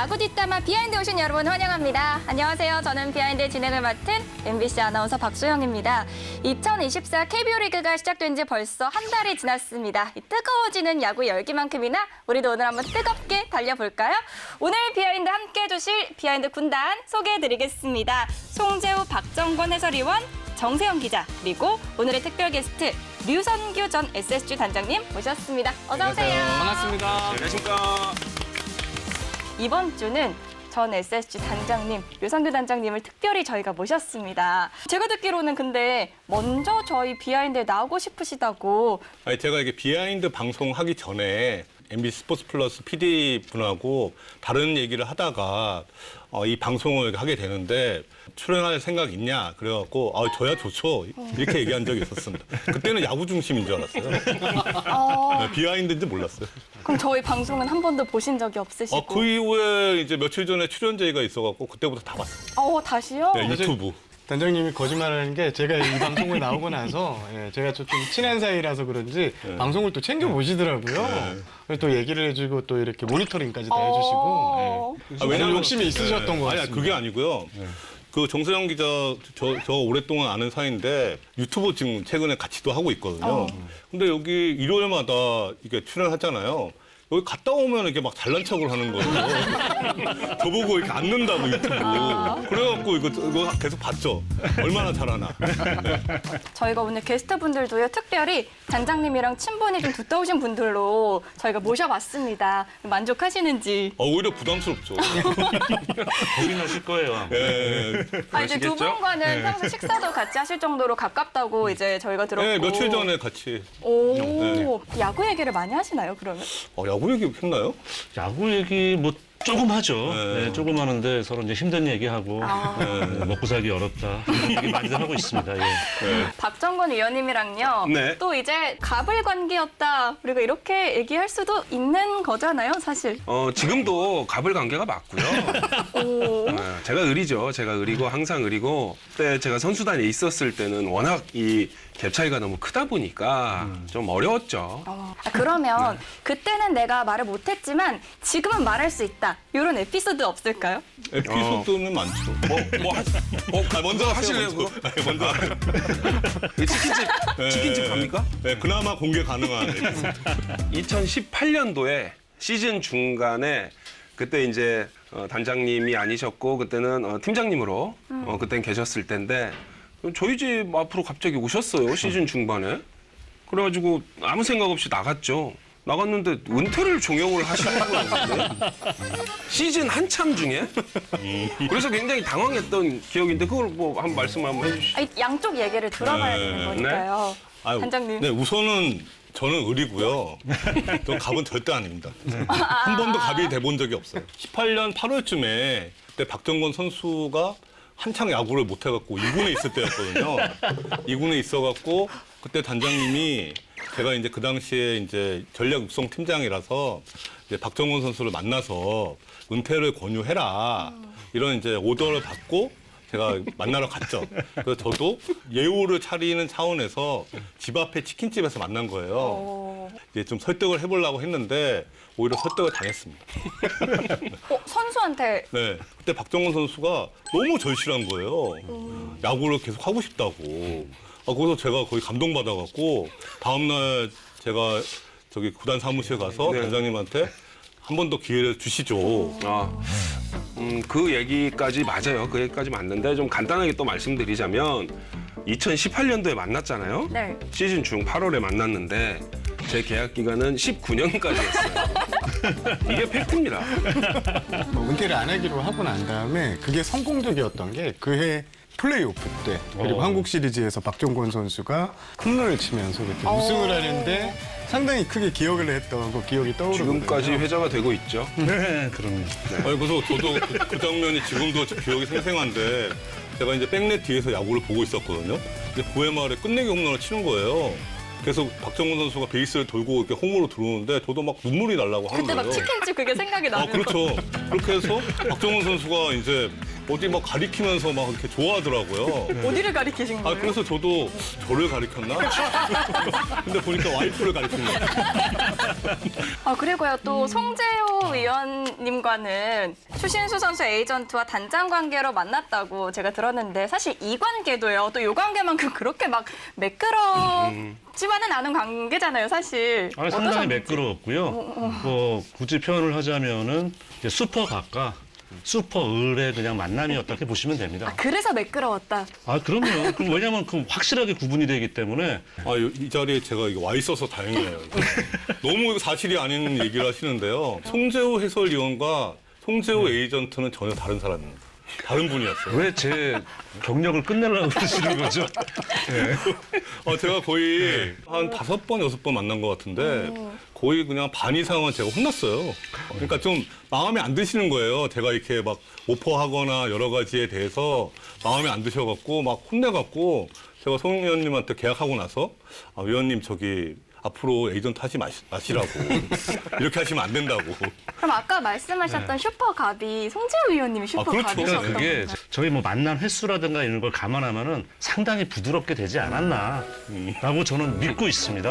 야구 뒷담화 비하인드 오신 여러분 환영합니다. 안녕하세요. 저는 비하인드 진행을 맡은 MBC 아나운서 박소영입니다. 2024 KBO 리그가 시작된 지 벌써 한 달이 지났습니다. 이 뜨거워지는 야구 열기만큼이나 우리도 오늘 한번 뜨겁게 달려볼까요? 오늘 비하인드 함께 해주실 비하인드 군단 소개해드리겠습니다. 송재우, 박정권 해설위원, 정세영 기자, 그리고 오늘의 특별 게스트 류선규 전 SSG 단장님 모셨습니다. 어서 오세요. 반갑습니다. 안녕하십니까. 이번 주는 전 SSG 단장님, 류선규 단장님을 특별히 저희가 모셨습니다. 제가 듣기로는 근데 먼저 저희 비하인드에 나오고 싶으시다고. 아니, 제가 이게 비하인드 방송하기 전에 MBC 스포츠 플러스 PD 분하고 다른 얘기를 하다가 이 방송을 하게 되는데 출연할 생각 있냐? 그래갖고 저야 좋죠. 이렇게 얘기한 적이 있었습니다. 그때는 야구 중심인 줄 알았어요. 네, 비하인드인지 몰랐어요. 그럼 저희 방송은 한 번도 보신 적이 없으시고. 그 이후에 이제 며칠 전에 출연 제의가 있어갖고 그때부터 다 봤어요. 다시요? 네, 유튜브. 단장님이 거짓말하는 게 제가 이 방송을 나오고 나서 제가 좀 친한 사이라서 그런지 방송을 또 챙겨 보시더라고요. 그래서 또 얘기를 해주고 또 이렇게 모니터링까지 다 해주시고 왜냐면 욕심이 있으셨던 것 같습니다. 아니, 그게 아니고요. 그 정세영 기자 저 오랫동안 아는 사이인데 유튜브 지금 최근에 같이도 하고 있거든요. 근데 여기 일요일마다 이게 출연하잖아요. 여기 갔다 오면 이렇게 막 잘난 척을 하는 거예요. 저보고 이렇게 앉는다고 유튜브. 그래갖고 이거 계속 봤죠. 얼마나 잘하나. 네. 저희가 오늘 게스트분들도요, 특별히 단장님이랑 친분이 좀 두터우신 분들로 저희가 모셔봤습니다. 만족하시는지. 오히려 부담스럽죠. 고민하실 거예요. 예. 이제 두 분과는 평소 식사도 같이 하실 정도로 가깝다고 이제 저희가 들었고. 네, 며칠 전에 같이. 야구 얘기를 많이 하시나요, 그러면? 야구 얘기 했나요? 야구 얘기 뭐 조금 하죠. 네. 네, 조금 하는데 서로 이제 힘든 얘기하고 먹고 살기 어렵다. 얘기 많이들 하고 있습니다. 예. 박정권 위원님이랑요. 네. 또 이제 갑을 관계였다. 우리가 이렇게 얘기할 수도 있는 거잖아요, 사실. 지금도 갑을 관계가 맞고요. 제가 을이죠. 제가 을이고 항상 을이고 그때 제가 선수단에 있었을 때는 워낙 이 갭 차이가 너무 크다 보니까 좀 어려웠죠. 그러면 그때는 내가 말을 못했지만 지금은 말할 수 있다. 이런 에피소드 없을까요? 에피소드는 많죠. 먼저 하실래요, 먼저. 그거? 네, 먼저. 치킨집 갑니까? 네, 그나마 공개 가능한 에피소드. 2018년도에 시즌 중간에 그때 이제 단장님이 아니셨고 그때는 팀장님으로 그땐 계셨을 텐데 저희 집 앞으로 갑자기 오셨어요. 시즌 중반에. 그래가지고 아무 생각 없이 나갔죠. 나갔는데 은퇴를 종용을 하시는 거였는데 시즌 한참 중에 그래서 굉장히 당황했던 기억인데 그걸 뭐 한 말씀 한번 해주시죠. 양쪽 얘기를 들어봐야 되는 거니까요. 단장님. 네, 우선은 저는 을이고요. 저 갑은 절대 아닙니다. 한 번도 갑이 돼본 적이 없어요. 18년 8월쯤에 그때 박정권 선수가 한창 야구를 못 해갖고 2군에 있을 때였거든요. 2군에 있어갖고 그때 단장님이 제가 이제 그 당시에 이제 전략 육성 팀장이라서 이제 박정권 선수를 만나서 은퇴를 권유해라 이런 이제 오더를 받고 제가 만나러 갔죠. 그래서 저도 예우를 차리는 차원에서 집 앞에 치킨집에서 만난 거예요. 이제 좀 설득을 해보려고 했는데 오히려 설득을 당했습니다. 선수한테? 네, 그때 박정권 선수가 너무 절실한 거예요. 야구를 계속 하고 싶다고. 그래서 제가 거의 감동받아갖고 다음날 제가 저기 구단 사무실 가서 단장님한테 한 번 더 기회를 주시죠. 그 얘기까지 맞아요. 그 얘기까지 맞는데 좀 간단하게 또 말씀드리자면 2018년도에 만났잖아요. 네. 시즌 중 8월에 만났는데 제 계약 기간은 19년까지였어요. 이게 팩트입니다. 은퇴를 안 하기로 하고 난 다음에 그게 성공적이었던 게 그해 플레이오프 때 그리고 한국 시리즈에서 박정권 선수가 홈런을 치면서 그때 우승을 하는데 상당히 크게 기억을 했던 그 기억이 떠오르거든요. 지금까지 회자가 되고 있죠. 네, 그럼요. 아니, 그래서 저도 그 장면이 지금도 기억이 생생한데 제가 이제 백넷 뒤에서 야구를 보고 있었거든요. 근데 9회 말에 끝내기 홈런을 치는 거예요. 그래서 박정권 선수가 베이스를 돌고 이렇게 홈으로 들어오는데 저도 막 눈물이 나려고 하는 그때 거예요. 막 치킨집 그게 생각이 나는 거. 그렇죠. 그렇게 해서 박정권 선수가 이제 어디 막 가리키면서 막 이렇게 좋아하더라고요. 어디를 가리키신 거예요? 그래서 저도 저를 가리켰나? 근데 보니까 와이프를 가리킨 거예요. 그리고요, 또 송재호 위원님과는 추신수 선수 에이전트와 단장 관계로 만났다고 제가 들었는데 사실 이 관계도요, 또 이 관계만큼 그렇게 막 매끄럽지만은 않은 관계잖아요, 사실. 아니, 상당히 어떠셨는지. 매끄러웠고요. 뭐 굳이 표현을 하자면은 이제 슈퍼갑과 슈퍼을의 그냥 만남이었다 이렇게 보시면 됩니다. 그래서 매끄러웠다. 그럼요. 왜냐하면 그 확실하게 구분이 되기 때문에 이 자리에 제가 와 있어서 다행이에요. 너무 사실이 아닌 얘기를 하시는데요. 송재호 해설위원과 송재호 에이전트는 전혀 다른 사람입니다. 다른 분이었어요. 왜 제 경력을 끝내려고 그러시는 거죠? 제가 거의 한 5번, 6번 만난 것 같은데 거의 그냥 반 이상은 제가 혼났어요. 그러니까 좀 마음에 안 드시는 거예요. 제가 이렇게 막 오퍼하거나 여러 가지에 대해서 마음에 안 드셔갖고 막 혼내갖고 제가 송 위원님한테 계약하고 나서 위원님 저기 앞으로 에이전트 하지 마시라고 이렇게 하시면 안 된다고. 그럼 아까 말씀하셨던 슈퍼갑이 송재호 위원님이 그렇죠. 슈퍼갑이셨던 그러니까 그게 저희 뭐 만난 횟수라든가 이런 걸 감안하면은 상당히 부드럽게 되지 않았나라고 저는 믿고 있습니다.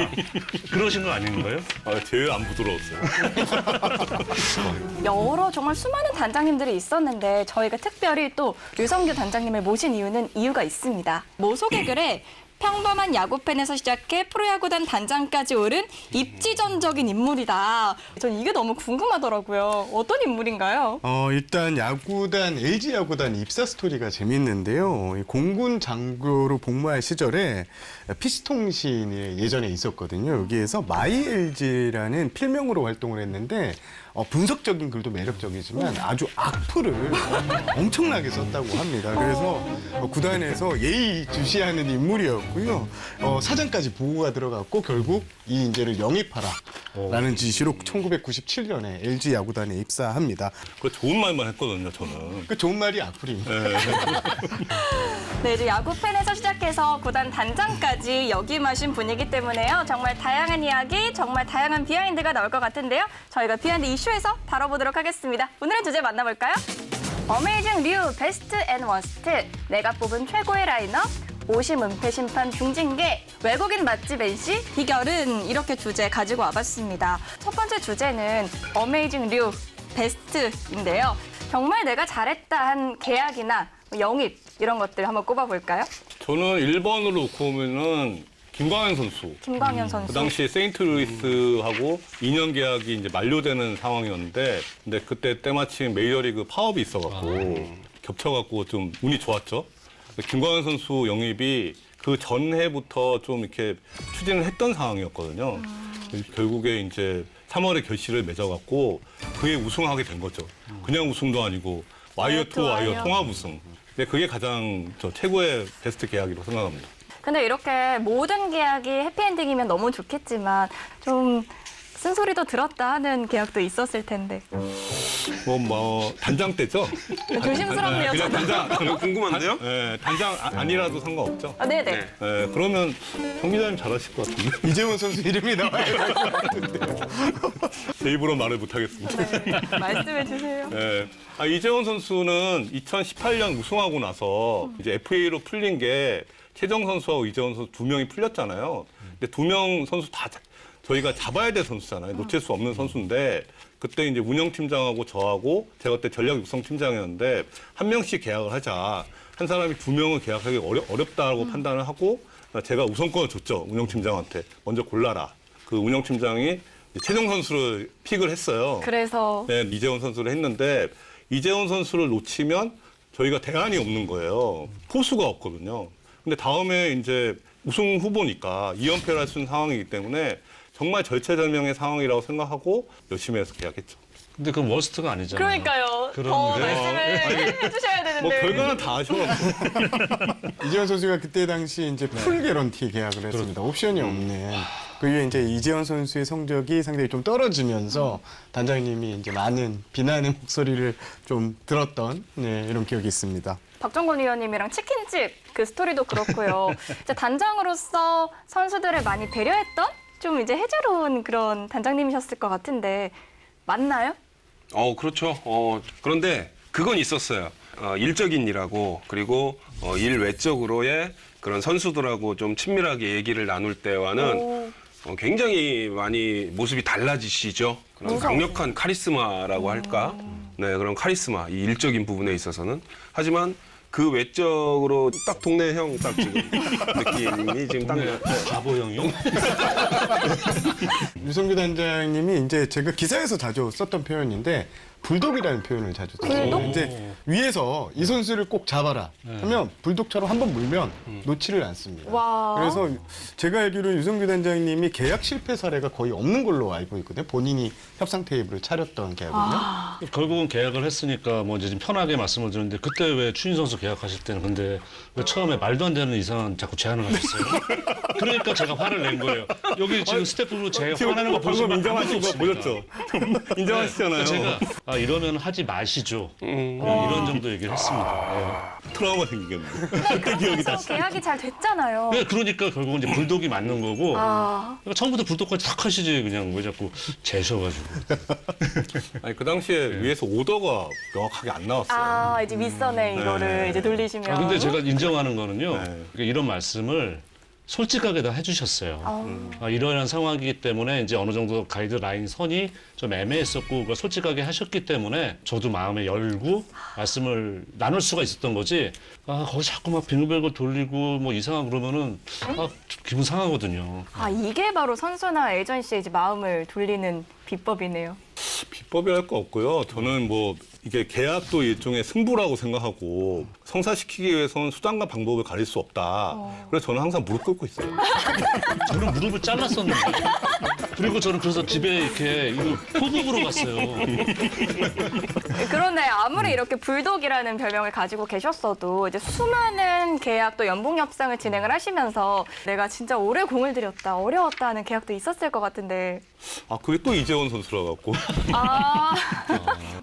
그러신 거 아닌가요? 제일 안 부드러웠어요. 여러 정말 수많은 단장님들이 있었는데 저희가 특별히 또 류성규 단장님을 모신 이유가 있습니다. 모소개글에 평범한 야구팬에서 시작해 프로야구단 단장까지 오른 입지전적인 인물이다. 전 이게 너무 궁금하더라고요. 어떤 인물인가요? 일단 LG 야구단 입사 스토리가 재밌는데요. 이 공군 장교로 복무할 시절에 PC통신이 예전에 있었거든요. 여기에서 마이LG라는 필명으로 활동을 했는데 분석적인 글도 매력적이지만 아주 악플을 엄청나게 썼다고 합니다. 그래서 구단에서 예의주시하는 인물이었고요. 사장까지 보고가 들어갔고 결국 이 인재를 영입하라라는 지시로 1997년에 LG 야구단에 입사합니다. 그 좋은 말만 했거든요, 저는. 그 좋은 말이 악플입니다. 네, 이제 야구 팬에서 시작해서 구단 단장까지 역임하신 분이기 때문에요. 정말 다양한 이야기, 정말 다양한 비하인드가 나올 것 같은데요. 저희가 비하인드 이슈에서 다뤄보도록 하겠습니다. 오늘의 주제 만나볼까요? 어메이징 류 베스트 앤 워스트, 내가 뽑은 최고의 라인업, 오심 은폐 심판 중징계, 외국인 맛집 NC 비결은 이렇게 주제 가지고 와봤습니다. 첫 번째 주제는 어메이징 류 베스트인데요. 정말 내가 잘했다 한 계약이나 영입 이런 것들 한번 꼽아볼까요? 저는 1번으로 놓고 보면은 김광현 선수. 김광현 선수. 그 당시에 세인트루이스하고 2년 계약이 이제 만료되는 상황이었는데, 근데 그때 때마침 메이저리그 파업이 있어갖고 겹쳐갖고 좀 운이 좋았죠. 김광현 선수 영입이 그 전해부터 좀 이렇게 추진을 했던 상황이었거든요. 결국에 이제 3월에 결실을 맺어갖고 그에 우승하게 된 거죠. 그냥 우승도 아니고 와이어 투 와이어 통합 우승. 근데 그게 가장 최고의 베스트 계약이라고 생각합니다. 근데 이렇게 모든 계약이 해피엔딩이면 너무 좋겠지만 좀 쓴소리도 들었다 하는 계약도 있었을 텐데. 단장 때죠? 조심스럽네요. 그냥 단장. 궁금한데요? 단장 아니라도 상관없죠. 네네. 네. 그러면 정 기자님 잘하실 것 같은데. 이재원 선수 이름이 나와요. 제 입으로 말을 못하겠습니다. 네. 말씀해 주세요. 이재원 선수는 2018년 우승하고 나서 이제 FA로 풀린 게 최정 선수하고 이재원 선수 두 명이 풀렸잖아요. 근데 두 명 선수 다 저희가 잡아야 될 선수잖아요. 놓칠 수 없는 선수인데 그때 이제 운영팀장하고 저하고 제가 그때 전략 육성팀장이었는데 한 명씩 계약을 하자. 한 사람이 두 명을 계약하기 어렵다고 판단을 하고 제가 우선권을 줬죠. 운영팀장한테. 먼저 골라라. 그 운영팀장이 최정 선수를 픽을 했어요. 그래서 네, 이재원 선수를 했는데 이재원 선수를 놓치면 저희가 대안이 없는 거예요. 포수가 없거든요. 근데 다음에 이제 우승 후보니까 2연패를 할 수 있는 상황이기 때문에 정말 절체절명의 상황이라고 생각하고 열심히 해서 계약했죠. 근데 그건 워스트가 아니잖아요. 그러니까요. 더 그런데. 말씀을 해주셔야 되는데. 뭐 결과는 다 아셔갖고. 이재원 선수가 그때 당시 이제 풀 개런티 계약을 했습니다. 옵션이 없는. 그 이후에 이제 이재원 선수의 성적이 상당히 좀 떨어지면서 단장님이 이제 많은 비난의 목소리를 좀 들었던 이런 기억이 있습니다. 박정권 의원님이랑 치킨집 그 스토리도 그렇고요. 이제 단장으로서 선수들을 많이 배려했던 좀 이제 해자로운 그런 단장님이셨을 것 같은데 맞나요? 그렇죠. 그런데 그건 있었어요. 일적인 일하고 그리고 일 외적으로의 그런 선수들하고 좀 친밀하게 얘기를 나눌 때와는 굉장히 많이 모습이 달라지시죠. 그런 강력한 카리스마라고 할까? 네, 그런 카리스마, 이 일적인 부분에 있어서는. 하지만 그 외적으로 딱 동네형 딱 지금 느낌이 지금 딱 바보 형이요? 유성규 단장님이 이제 제가 기사에서 자주 썼던 표현인데 불독이라는 표현을 자주 써요. 이제 위에서 이 선수를 꼭 잡아라 하면 불독처럼 한번 물면 놓지를 않습니다. 와. 그래서 제가 알기로는 유성규 단장님이 계약 실패 사례가 거의 없는 걸로 알고 있거든요. 본인이 협상 테이블을 차렸던 계약은요. 결국은 계약을 했으니까 뭐 이제 좀 편하게 말씀을 드렸는데 그때 왜 추인 선수 계약하실 때는 근데 왜 처음에 말도 안 되는 이상한 자꾸 제안을 하셨어요? 그러니까 제가 화를 낸 거예요. 여기 지금 스태프분 제 화나는 거 보시면 방금 인정하신 거 보셨죠? 인정하시잖아요. 제가 이러면 하지 마시죠. 이런 정도 얘기를 했습니다. 트라우마 생기겠네. 그때 기억이 다시. 계약이 잘 됐잖아요. 네, 그러니까 결국은 이제 불독이 맞는 거고 그러니까 처음부터 불독까지 탁 하시지 그냥 왜 자꾸 재셔가지고. 아니 그 당시에 위에서 오더가 명확하게 안 나왔어요. 이제 윗선에 이거를 이제 돌리시면. 근데 제가 인정하는 거는요. 네. 그러니까 이런 말씀을 솔직하게 다 해주셨어요. 이러한 상황이기 때문에 이제 어느 정도 가이드라인 선이 좀 애매했었고 그걸 솔직하게 하셨기 때문에 저도 마음에 열고 말씀을 나눌 수가 있었던 거지. 거기 자꾸 막 빙글빙글 돌리고 뭐 이상하고 그러면은 좀 기분 상하거든요. 이게 바로 선수나 에이전시의 이제 마음을 돌리는 비법이네요. 비법이 할 거 없고요. 저는 뭐 이게 계약도 일종의 승부라고 생각하고 성사시키기 위해서는 수단과 방법을 가릴 수 없다. 그래서 저는 항상 무릎 꿇고 있어요. 저는 무릎을 잘랐었는데. 그리고 저는 그래서 집에 이렇게 이거 포복으로 갔어요. 그런데 아무리 이렇게 불독이라는 별명을 가지고 계셨어도 이제 수많은 계약 또 연봉 협상을 진행을 하시면서 내가 진짜 오래 공을 들였다, 어려웠다 하는 계약도 있었을 것 같은데. 그게 또 이재원 선수라 갖고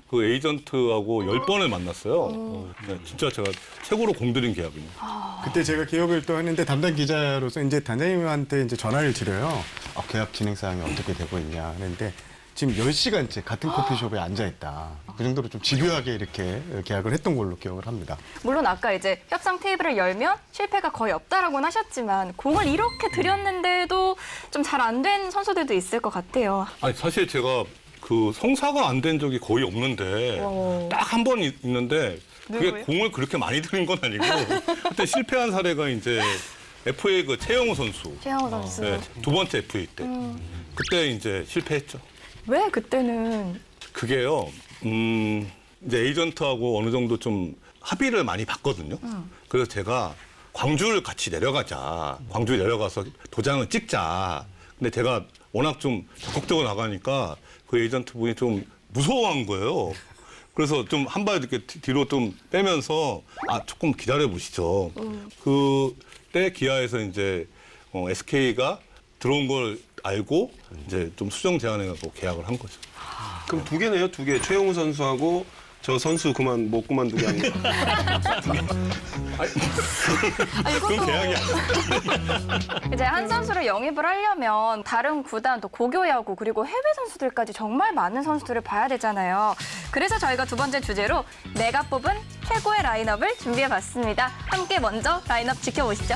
그 에이전트하고 10번을 만났어요. 네, 진짜 제가 최고로 공들인 계약입니다. 그때 제가 기억을 또 하는데 담당 기자로서 이제 단장님한테 이제 전화를 드려요. 계약 진행 사항이 어떻게 되고 있냐 하는데 지금 10시간째 같은 커피숍에 앉아 있다. 그 정도로 좀 집요하게 이렇게 계약을 했던 걸로 기억을 합니다. 물론 아까 이제 협상 테이블을 열면 실패가 거의 없다라고는 하셨지만 공을 이렇게 들였는데도 좀 잘 안 된 선수들도 있을 것 같아요. 아니 사실 제가 그 성사가 안 된 적이 거의 없는데 딱 한 번 있는데 그게 누구예요? 공을 그렇게 많이 들인 건 아니고 그때 실패한 사례가 이제 FA 그 최영우 선수. 최영호 선수. 네, 두 번째 FA 때. 그때 이제 실패했죠. 왜 그때는? 그게요. 이제 에이전트하고 어느 정도 좀 합의를 많이 봤거든요. 그래서 제가 광주를 같이 내려가자. 광주 내려가서 도장을 찍자. 근데 제가 워낙 좀 적극적으로 나가니까 그 에이전트 분이 좀 무서워한 거예요. 그래서 좀 한 발 이렇게 뒤로 좀 빼면서 조금 기다려 보시죠. 그때 기아에서 이제 SK가 들어온 걸 알고 이제 좀 수정 제안해갖고 계약을 한 거죠. 그럼 두 개네요, 두 개. 최용우 선수하고 저 선수 못 그만두게 한 거. 그건 계약이 아니에요. 이제 한 선수를 영입을 하려면 다른 구단, 또 고교야구, 그리고 해외 선수들까지 정말 많은 선수들을 봐야 되잖아요. 그래서 저희가 두 번째 주제로 내가 뽑은 최고의 라인업을 준비해봤습니다. 함께 먼저 라인업 지켜보시죠.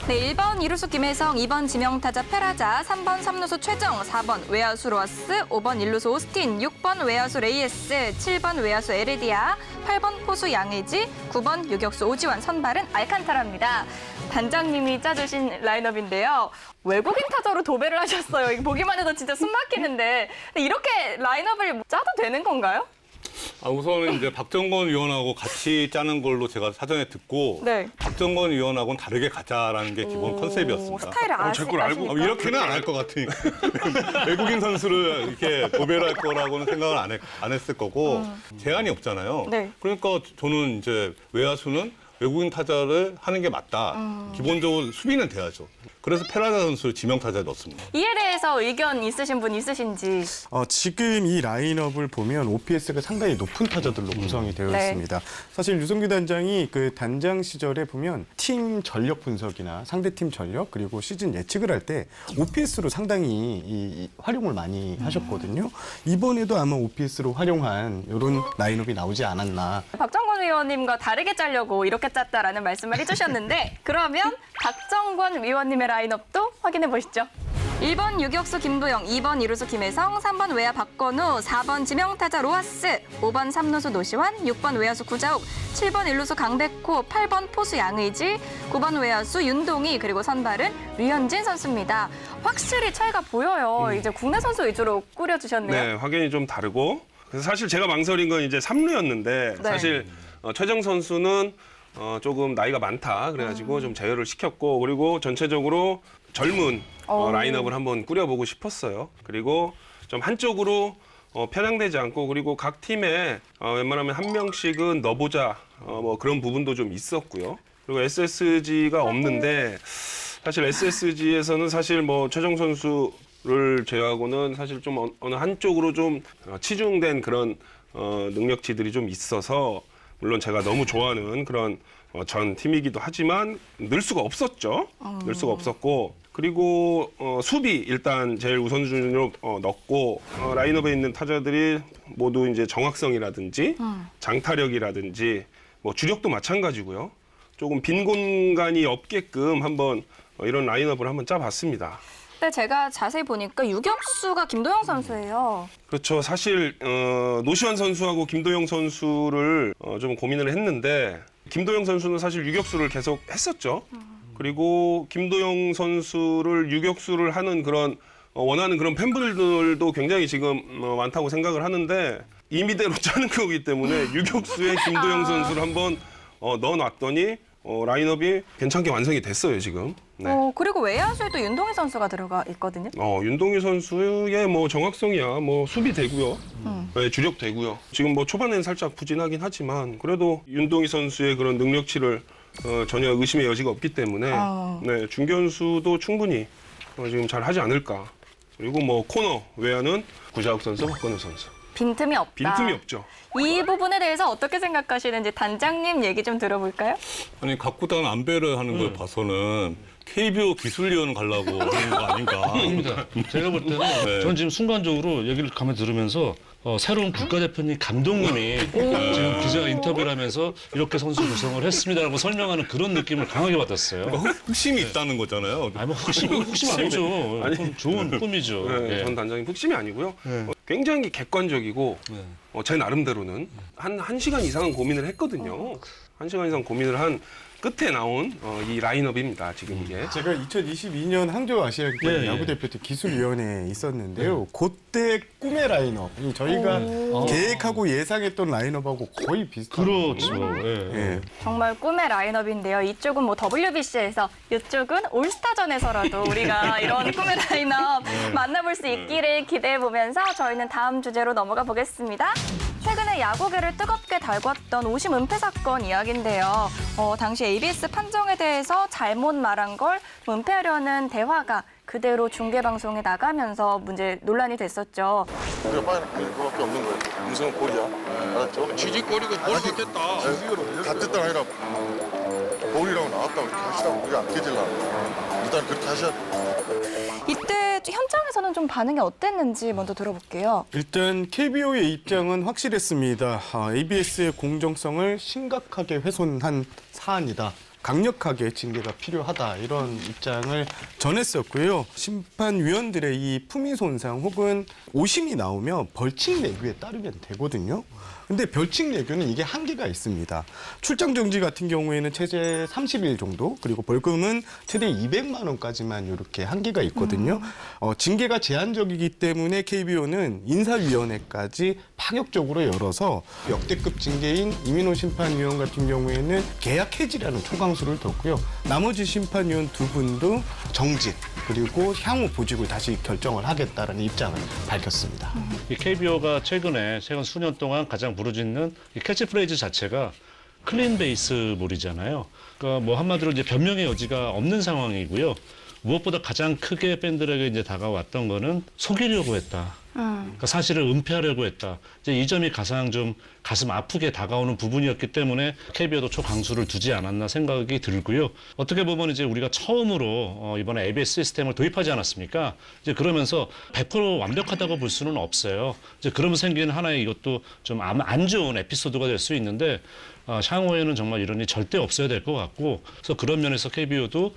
네, 1번 이루수 김혜성, 2번 지명타자 페라자, 3번 삼루수 최정, 4번 외야수 로하스, 5번 일루수 오스틴, 6번 외야수 레이에스, 7번 외야수 에르디아, 8번 포수 양의지, 9번 유격수 오지환, 선발은 알칸타라입니다. 단장님이 짜주신 라인업인데요. 외국인 타자로 도배를 하셨어요. 이거 보기만 해도 진짜 숨 막히는데 이렇게 라인업을 짜도 되는 건가요? 우선은 이제 박정건 위원하고 같이 짜는 걸로 제가 사전에 듣고 네. 박정건 위원하고는 다르게 가자라는 게 기본 컨셉이었습니다. 스타일을 제 걸 알고 아십니까? 이렇게는 안 할 것 같으니까 외국인 선수를 이렇게 도배를 할 거라고는 생각을 안 했을 거고 제한이 없잖아요. 네. 그러니까 저는 이제 외야수는 외국인 타자를 하는 게 맞다. 기본적으로 수비는 돼야죠. 그래서 페라자 선수를 지명 타자에 넣었습니다. 이에 대해서 의견 있으신 분 있으신지. 지금 이 라인업을 보면 OPS가 상당히 높은 타자들로 구성이 되어 네. 있습니다. 사실 유성규 단장이 그 단장 시절에 보면 팀 전력 분석이나 상대팀 전력 그리고 시즌 예측을 할 때 OPS로 상당히 이 활용을 많이 하셨거든요. 이번에도 아마 OPS로 활용한 이런 라인업이 나오지 않았나. 박정권 위원님과 다르게 짜려고 이렇게 짰다라는 말씀을 해주셨는데 그러면 박정권 위원님의 라인업도 확인해 보시죠. 1번 유격수 김도영, 2번 이루수 김혜성, 3번 외야 박건우, 4번 지명타자 로하스, 5번 삼루수 노시환, 6번 외야수 구자욱, 7번 일루수 강백호, 8번 포수 양의지, 9번 외야수 윤동희, 그리고 선발은 류현진 선수입니다. 확실히 차이가 보여요. 이제 국내 선수 위주로 꾸려주셨네요. 네, 확연히 좀 다르고. 그래서 사실 제가 망설인 건 이제 3루였는데 네. 사실 최정 선수는 조금 나이가 많다 그래가지고 좀 제어를 시켰고 그리고 전체적으로 젊은 라인업을 한번 꾸려보고 싶었어요. 그리고 좀 한쪽으로 편향되지 않고 그리고 각 팀에 웬만하면 한 명씩은 넣어보자 뭐 그런 부분도 좀 있었고요. 그리고 SSG가 없는데 사실 SSG에서는 사실 뭐 최정 선수를 제외하고는 사실 좀 어느 한쪽으로 좀 치중된 그런 능력치들이 좀 있어서 물론 제가 너무 좋아하는 그런 전 팀이기도 하지만 늘 수가 없었죠. 늘 수가 없었고 그리고 수비 일단 제일 우선순위로 넣고 라인업에 있는 타자들이 모두 이제 정확성이라든지 장타력이라든지 뭐 주력도 마찬가지고요. 조금 빈 공간이 없게끔 한번 이런 라인업을 한번 짜봤습니다. 근데 제가 자세히 보니까 유격수가 김도영 선수예요. 그렇죠. 사실 노시환 선수하고 김도영 선수를 좀 고민을 했는데 김도영 선수는 사실 유격수를 계속 했었죠. 그리고 김도영 선수를 유격수를 하는 그런 원하는 그런 팬분들도 굉장히 지금 많다고 생각을 하는데 임의대로 짜는 거기 때문에 유격수에 김도영 선수를 한번 넣어놨더니 라인업이 괜찮게 완성이 됐어요 지금. 네. 그리고 외야수에 또 윤동희 선수가 들어가 있거든요. 윤동희 선수의 뭐 정확성이야 뭐 수비 되고요. 네, 주력 되고요. 지금 뭐 초반에는 살짝 부진하긴 하지만 그래도 윤동희 선수의 그런 능력치를 전혀 의심의 여지가 없기 때문에 네, 중견수도 충분히 지금 잘 하지 않을까. 그리고 뭐 코너 외야는 구자욱 선수, 박건우 선수. 빈틈이 없다. 빈틈이 없죠. 이 부분에 대해서 어떻게 생각하시는지 단장님 얘기 좀 들어볼까요? 아니 각구단 안배를 하는 걸 봐서는 KBO 기술위원 가려고 하는 거 아닌가. 아닙니다. 제가 볼 때는 네. 전 지금 순간적으로 얘기를 가만히 들으면서 새로운 국가대표님 감독님이 지금 기자 인터뷰를 하면서 이렇게 선수 구성을 했습니다라고 설명하는 그런 느낌을 강하게 받았어요. 흑심이 있다는 거잖아요. 아니 뭐 혹시 아니죠. 그건 좋은 꿈이죠. 네, 예. 전 단장님 흑심이 아니고요. 굉장히 객관적이고 제 나름대로는 한 시간 이상은 고민을 했거든요. 한 시간 이상 고민을 한 끝에 나온 이 라인업입니다. 지금 이게. 제가 2022년 항저우 아시아게임 예, 야구대표 때 기술위원회에 있었는데요. 그때 꿈의 라인업이 저희가 계획하고 예상했던 라인업하고 거의 비슷한 그렇죠. 예. 예. 정말 꿈의 라인업인데요. 이쪽은 뭐 WBC에서, 이쪽은 올스타전에서라도 우리가 이런 꿈의 라인업 만나볼 수 있기를 기대해보면서 저희는 다음 주제로 넘어가 보겠습니다. 최근에 야구계를 뜨겁게 달궜던 오심 은폐 사건 이야기인데요. 당시 ABS 판정에 대해서 잘못 말한 걸 은폐하려는 대화가 그대로 중계방송에 나가면서 논란이 됐었죠. 우리가 빨리 그거밖에 없는 거예요. 우승은 골이야. 알았죠? 지지거리고 볼 겠다. 다 뜻대로 아니라 골이라고 나왔다고 이렇게 하시라고 우리가 안 깨질라고. 일단 그렇게 하셔야 돼요. 이때 현장에서는 좀 반응이 어땠는지 먼저 들어볼게요. 일단 KBO의 입장은 확실했습니다. ABS의 공정성을 심각하게 훼손한 사안이다. 강력하게 징계가 필요하다 이런 입장을 전했었고요. 심판위원들의 이 품위 손상 혹은 오심이 나오면 벌칙 내규에 따르면 되거든요. 근데 벌칙 내규는 이게 한계가 있습니다. 출장 정지 같은 경우에는 최대 30일 정도 그리고 벌금은 최대 200만 원까지만 이렇게 한계가 있거든요. 징계가 제한적이기 때문에 KBO는 인사위원회까지 파격적으로 열어서 역대급 징계인 이민호 심판위원 같은 경우에는 계약 해지라는 초강수를 뒀고요. 나머지 심판위원 두 분도 정직 그리고 향후 보직을 다시 결정을 하겠다는 입장을 밝혔습니다. 이 KBO가 최근 수년 동안 가장 부르짖는 이 캐치프레이즈 자체가 클린 베이스볼이잖아요. 그러니까 뭐 한마디로 이제 변명의 여지가 없는 상황이고요. 무엇보다 가장 크게 팬들에게 이제 다가왔던 거는 속이려고 했다. 그러니까 사실을 은폐하려고 했다. 이제 이 점이 가장 좀 가슴 아프게 다가오는 부분이었기 때문에 KBO도 초강수를 두지 않았나 생각이 들고요. 어떻게 보면 이제 우리가 처음으로 이번에 ABS 시스템을 도입하지 않았습니까? 이제 그러면서 100% 완벽하다고 볼 수는 없어요. 이제 그러면서 생기는 하나의 이것도 좀 안 좋은 에피소드가 될 수 있는데 향후에는 정말 이런 일이 절대 없어야 될 것 같고 그래서 그런 면에서 KBO도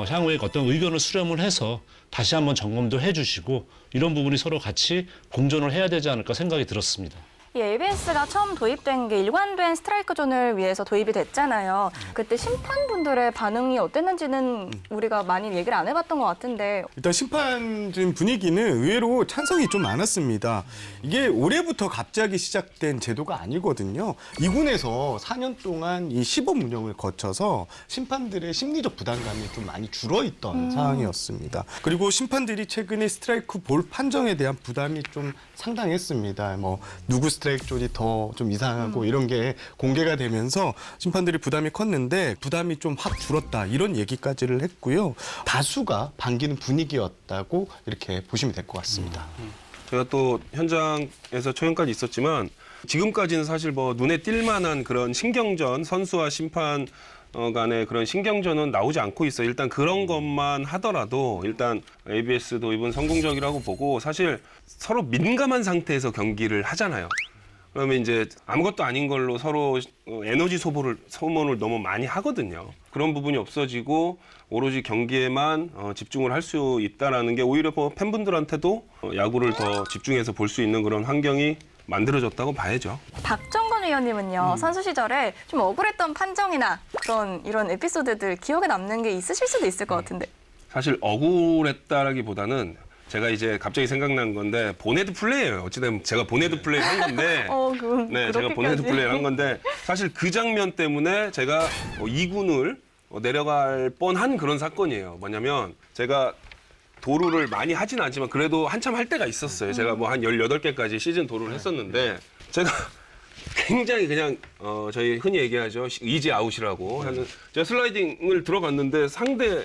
향후에 어떤 의견을 수렴을 해서 다시 한번 점검도 해주시고 이런 부분이 서로 같이 공존을 해야 되지 않을까 생각이 들었습니다. 이 ABS가 처음 도입된 게 일관된 스트라이크 존을 위해서 도입이 됐잖아요. 그때 심판분들의 반응이 어땠는지는 우리가 많이 얘기를 안 해봤던 것 같은데. 일단 심판진 분위기는 의외로 찬성이 좀 많았습니다. 이게 올해부터 갑자기 시작된 제도가 아니거든요. 2군에서 4년 동안 이 시범 운영을 거쳐서 심판들의 심리적 부담감이 좀 많이 줄어있던 상황이었습니다. 그리고 심판들이 최근에 스트라이크 볼 판정에 대한 부담이 좀 상당했습니다. 뭐 누구 스트라이크 존이 더 좀 이상하고 이런 게 공개가 되면서 심판들이 부담이 컸는데 부담이 좀 확 줄었다 이런 얘기까지를 했고요. 다수가 반기는 분위기였다고 이렇게 보시면 될 것 같습니다. 제가 또 현장에서 초연까지 있었지만 지금까지는 사실 뭐 눈에 띌 만한 그런 신경전, 선수와 심판 간의 그런 신경전은 나오지 않고 있어요. 일단 그런 것만 하더라도 일단 ABS 도입은 성공적이라고 보고 사실 서로 민감한 상태에서 경기를 하잖아요. 그러면 이제 아무것도 아닌 걸로 서로 에너지 소모를 너무 많이 하거든요. 그런 부분이 없어지고 오로지 경기에만 집중을 할 수 있다라는 게 오히려 뭐 팬분들한테도 야구를 더 집중해서 볼 수 있는 그런 환경이 만들어졌다고 봐야죠. 박정건 의원님은요, 선수 시절에 좀 억울했던 판정이나 그런 이런 에피소드들 기억에 남는 게 있으실 수도 있을 것 같은데. 사실 억울했다라기보다는 제가 이제 갑자기 생각난 건데 보네드 플레이예요. 어찌되면 제가 보네드 플레이 한 건데 네, 제가 보네드 플레이를 한 건데 사실 그 장면 때문에 제가 2군을 내려갈 뻔한 그런 사건이에요. 뭐냐면 제가 도루를 많이 하진 않지만 그래도 한참 할 때가 있었어요. 제가 뭐 한 18개까지 시즌 도루를 했었는데 제가 굉장히 그냥 저희 흔히 얘기하죠. 이지 아웃이라고 하는 제가 슬라이딩을 들어갔는데 상대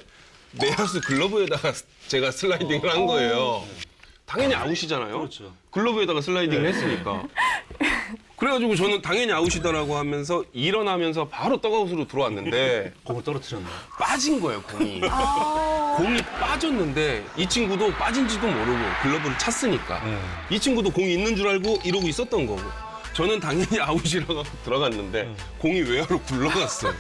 내야수 글러브에다가 제가 슬라이딩을 한 거예요. 당연히 아웃이잖아요. 그렇죠. 글러브에다가 슬라이딩을 했으니까. 그래가지고 저는 당연히 아웃이다라고 하면서 일어나면서 바로 떡아웃으로 들어왔는데 공을 떨어뜨렸네. 빠진 거예요, 공이. 공이 빠졌는데 이 친구도 빠진지도 모르고 글러브를 찼으니까 이 친구도 공이 있는 줄 알고 이러고 있었던 거고 저는 당연히 아웃이라고 들어갔는데 공이 외야로 굴러갔어요.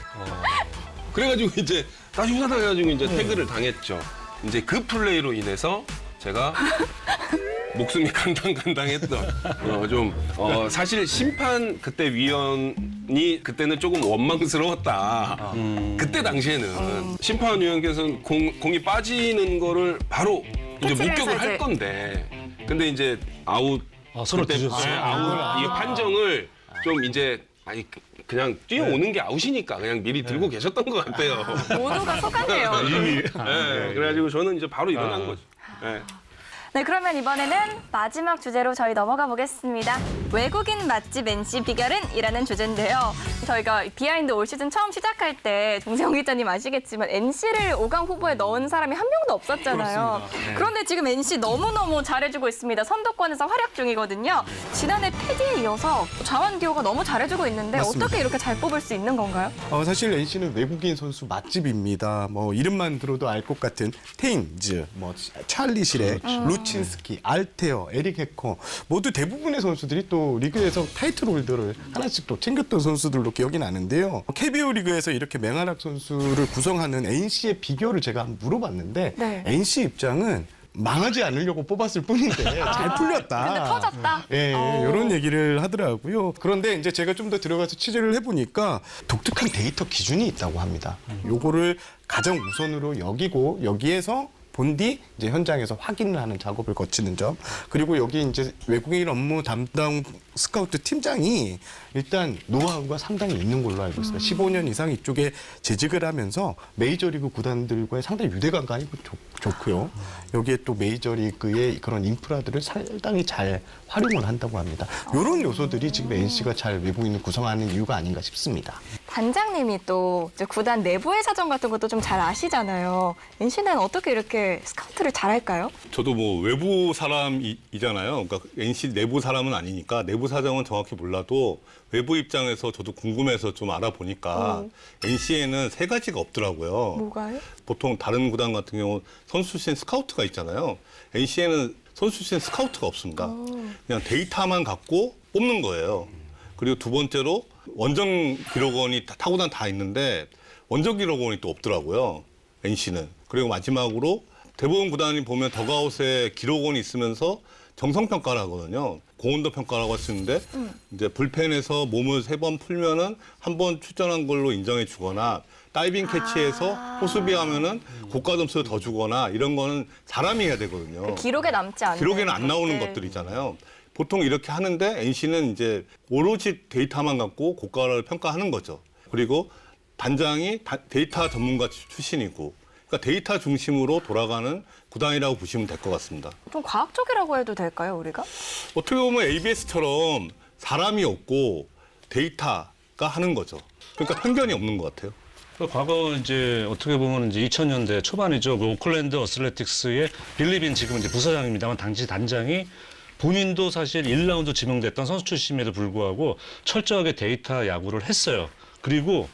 그래가지고 이제 다시 후다닥 해가지고 이제 태그를 당했죠. 이제 그 플레이로 인해서 제가 목숨이 간당간당했던 사실 심판 그때 위원이 그때는 조금 원망스러웠다. 그때 당시에는 심판위원께서는 공이 빠지는 거를 바로 이제 목격을 할 건데 근데 이제 아웃 서로 그때 뒤졌어요. 아웃 이 판정을 좀 이제 그냥 뛰어오는 게 아웃이니까 그냥 미리 들고 계셨던 것 같아요. 모두가 속았네요. 네, 그래가지고 저는 이제 바로 일어난 거죠. 네. 네, 그러면 이번에는 마지막 주제로 저희 넘어가 보겠습니다. 외국인 맛집 NC 비결은? 이라는 주제인데요. 저희가 비하인드 올 시즌 처음 시작할 때 동세영 기자님 아시겠지만 NC를 5강 후보에 넣은 사람이 한 명도 없었잖아요. 네. 그런데 지금 NC 너무너무 잘해주고 있습니다. 선두권에서 활약 중이거든요. 지난해 패디에 이어서 자완기호가 너무 잘해주고 있는데 맞습니다. 어떻게 이렇게 잘 뽑을 수 있는 건가요? 사실 NC는 외국인 선수 맛집입니다. 뭐 이름만 들어도 알 것 같은 테임즈, 뭐 찰리 시렉, 루친스키, 알테어, 에릭 해커 모두 대부분의 선수들이 또 리그에서 타이틀 홀더를 하나씩 또 챙겼던 선수들로 기억이 나는데요. KBO 리그에서 이렇게 맹활약 선수를 구성하는 NC의 비결을 제가 한번 물어봤는데 네. NC 입장은 망하지 않으려고 뽑았을 뿐인데 잘 풀렸다. 근데 터졌다? 예, 이런 얘기를 하더라고요. 그런데 이제 제가 좀 더 들어가서 취재를 해보니까 독특한 데이터 기준이 있다고 합니다. 요거를 가장 우선으로 여기고 여기에서 본 뒤 이제 현장에서 확인을 하는 작업을 거치는 점. 그리고 여기 이제 외국인 업무 담당 스카우트 팀장이 일단 노하우가 상당히 있는 걸로 알고 있습니다. 15년 이상 이쪽에 재직을 하면서 메이저리그 구단들과의 상당히 유대관계가 좋고요. 여기에 또 메이저리그의 그런 인프라들을 상당히 잘 활용을 한다고 합니다. 이런 요소들이 지금 NC가 잘 외국인을 구성하는 이유가 아닌가 싶습니다. 단장님이 또 이제 구단 내부의 사정 같은 것도 좀 잘 아시잖아요. NC는 어떻게 이렇게 스카우트를 잘할까요? 저도 뭐 외부 사람이잖아요. 그러니까 NC 내부 사람은 아니니까 내부 사정은 정확히 몰라도 외부 입장에서 저도 궁금해서 좀 알아보니까 NC에는 3가지가 없더라고요. 뭐가요? 보통 다른 구단 같은 경우 선수 출신 스카우트가 있잖아요. NC에는 선수 출신 스카우트가 없습니다. 그냥 데이터만 갖고 뽑는 거예요. 그리고 두 번째로 원정 기록원이 타구단 다 있는데 원정 기록원이 또 없더라고요. NC는. 그리고 마지막으로 대부분 구단이 보면 더가웃에 기록원이 있으면서 정성평가를 하거든요. 고온도 평가라고 할 수 있는데 이제 불펜에서 몸을 3번 풀면은 한 번 출전한 걸로 인정해 주거나 다이빙 캐치에서 호수비하면은 고가 점수를 더 주거나 이런 거는 사람이 해야 되거든요. 기록에 남지 않는. 기록에는 안 나오는 것들. 것들이잖아요. 보통 이렇게 하는데 NC는 이제 오로지 데이터만 갖고 고가를 평가하는 거죠. 그리고 단장이 데이터 전문가 출신이고, 그러니까 데이터 중심으로 돌아가는 구단이라고 보시면 될 것 같습니다. 좀 과학적이라고 해도 될까요, 우리가? 어떻게 보면 ABS처럼 사람이 없고 데이터가 하는 거죠. 그러니까 편견이 없는 것 같아요. 과거 이제 어떻게 보면 이제 2000년대 초반이죠. 그 오클랜드 어슬레틱스의 빌리빈 지금 이제 부사장입니다만 당시 단장이 본인도 사실 1라운드 지명됐던 선수 출신임에도 불구하고 철저하게 데이터 야구를 했어요. 그리고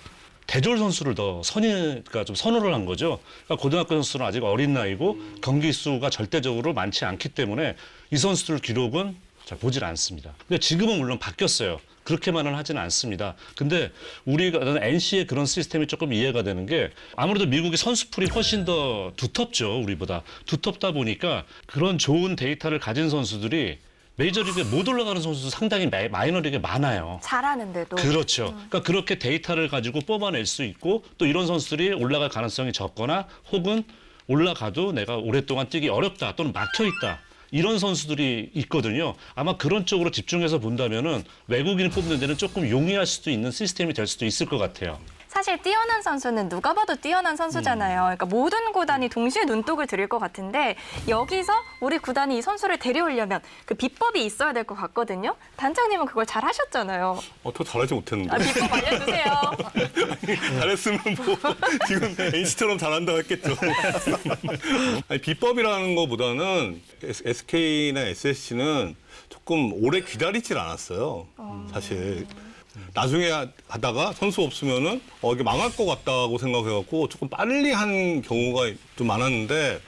대졸 선수를 더 그러니까 좀 선호를 한 거죠. 그러니까 고등학교 선수는 아직 어린 나이고 경기 수가 절대적으로 많지 않기 때문에 이 선수들 기록은 잘 보질 않습니다. 근데 지금은 물론 바뀌었어요. 그렇게만은 하지는 않습니다. 근데 우리가 NC의 그런 시스템이 조금 이해가 되는 게 아무래도 미국의 선수풀이 훨씬 더 두텁죠. 우리보다. 두텁다 보니까 그런 좋은 데이터를 가진 선수들이 메이저리그에 못 올라가는 선수도 상당히 마이너리그에 많아요. 잘하는데도. 그렇죠. 그러니까 그렇게 데이터를 가지고 뽑아낼 수 있고 또 이런 선수들이 올라갈 가능성이 적거나 혹은 올라가도 내가 오랫동안 뛰기 어렵다 또는 막혀있다. 이런 선수들이 있거든요. 아마 그런 쪽으로 집중해서 본다면은 외국인을 뽑는 데는 조금 용이할 수도 있는 시스템이 될 수도 있을 것 같아요. 사실 뛰어난 선수는 누가 봐도 뛰어난 선수잖아요. 그러니까 모든 구단이 동시에 눈독을 들일 것 같은데 여기서 우리 구단이 이 선수를 데려오려면 그 비법이 있어야 될 것 같거든요. 단장님은 그걸 잘 하셨잖아요. 더 잘하지 못했는데. 비법 알려주세요. 잘했으면 뭐 지금 NC처럼 잘한다고 했겠죠. 아니, 비법이라는 것보다는 SK나 SSC는 조금 오래 기다리질 않았어요. 사실. 나중에 하다가 선수 없으면은 이게 망할 것 같다고 생각해갖고 조금 빨리 한 경우가 좀 많았는데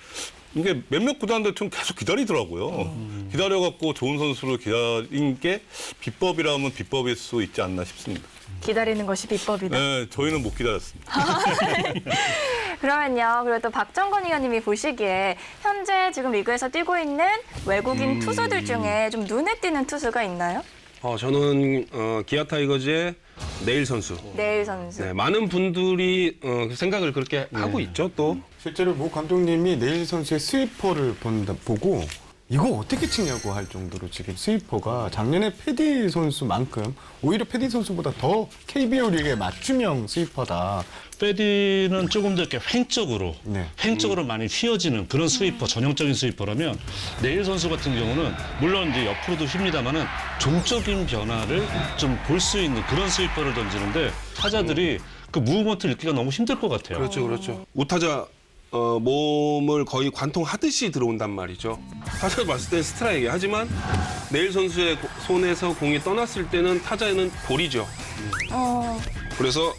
이게 몇몇 구단들 좀 계속 기다리더라고요. 기다려갖고 좋은 선수를 기다린 게 비법이라면 비법일 수 있지 않나 싶습니다. 기다리는 것이 비법이다. 네, 저희는 못 기다렸습니다. 그러면요. 그리고 또 박정건 의원님이 보시기에 현재 지금 리그에서 뛰고 있는 외국인 투수들 중에 좀 눈에 띄는 투수가 있나요? 저는 기아 타이거즈의 네일 선수. 네일 선수. 네, 많은 분들이 생각을 그렇게 하고 있죠, 또. 실제로 모 감독님이 네일 선수의 스위퍼를 보고 이거 어떻게 치냐고 할 정도로 지금 스위퍼가 작년에 패디 선수만큼 오히려 패디 선수보다 더 KBO 리그의 맞춤형 스위퍼다. 패디는 조금 더 이렇게 횡적으로 많이 휘어지는 그런 스위퍼, 전형적인 스위퍼라면 네일 선수 같은 경우는 물론 이제 옆으로도 휩니다만은 종적인 변화를 좀 볼 수 있는 그런 스위퍼를 던지는데 타자들이 그 무브먼트를 읽기가 너무 힘들 것 같아요. 그렇죠, 그렇죠. 우타자 몸을 거의 관통하듯이 들어온단 말이죠. 타자가 봤을 땐 스트라이크. 하지만 네일 선수의 손에서 공이 떠났을 때는 타자는 볼이죠. 그래서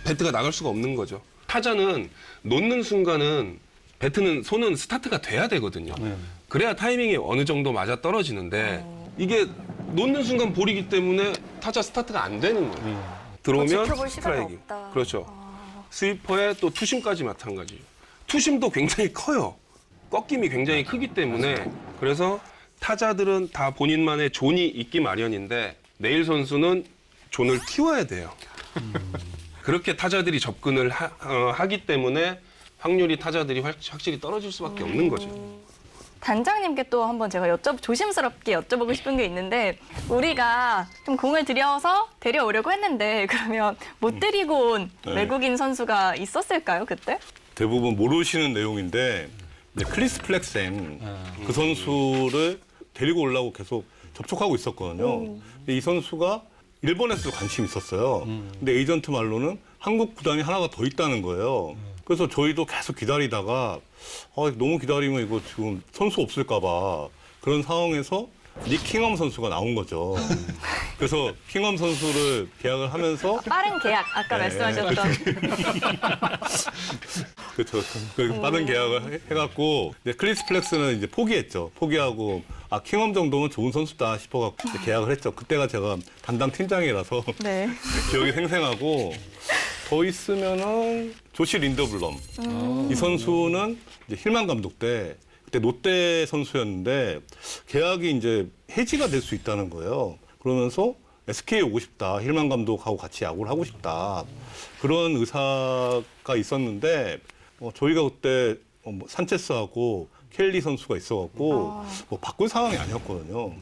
배트가 나갈 수가 없는 거죠. 타자는 놓는 순간은 손은 스타트가 돼야 되거든요. 그래야 타이밍이 어느 정도 맞아 떨어지는데 이게 놓는 순간 볼이기 때문에 타자 스타트가 안 되는 거예요. 들어오면 지켜볼 시간이 스트라이크. 없다. 그렇죠. 스위퍼에 또 투심까지 마찬가지예요. 투심도 굉장히 커요. 꺾임이 굉장히 크기 때문에 그래서 타자들은 다 본인만의 존이 있기 마련인데 네일 선수는 존을 키워야 돼요. 그렇게 타자들이 접근을 하기 때문에 확률이 타자들이 확실히 떨어질 수밖에 없는 거죠. 단장님께 또 한번 제가 조심스럽게 여쭤보고 싶은 게 있는데 우리가 좀 공을 들여서 데려오려고 했는데 그러면 못 데리고 온 외국인 선수가 있었을까요, 그때? 대부분 모르시는 내용인데 클리스 플렉센 그 선수를 데리고 오려고 계속 접촉하고 있었거든요. 근데 이 선수가 일본에서도 관심이 있었어요. 근데 에이전트 말로는 한국 구단이 하나가 더 있다는 거예요. 그래서 저희도 계속 기다리다가 너무 기다리면 이거 지금 선수 없을까 봐 그런 상황에서 닉 킹엄 선수가 나온 거죠. 그래서 킹엄 선수를 계약을 하면서 빠른 계약, 아까 말씀하셨던. 그렇죠. 빠른 계약을 해갖고 이제 크리스 플렉스는 이제 포기했죠. 포기하고 킹엄 정도면 좋은 선수다 싶어갖고 이제 계약을 했죠. 그때가 제가 담당 팀장이라서 네. 기억이 생생하고 더 있으면은 조시 린더블럼 이 선수는 이제 힐만 감독 때 그때 롯데 선수였는데 계약이 이제 해지가 될 수 있다는 거예요. 그러면서 SK에 오고 싶다. 힐만 감독하고 같이 야구를 하고 싶다. 그런 의사가 있었는데 저희가 그때 뭐 산체스하고 켈리 선수가 있어갖고 뭐 바꾼 상황이 아니었거든요.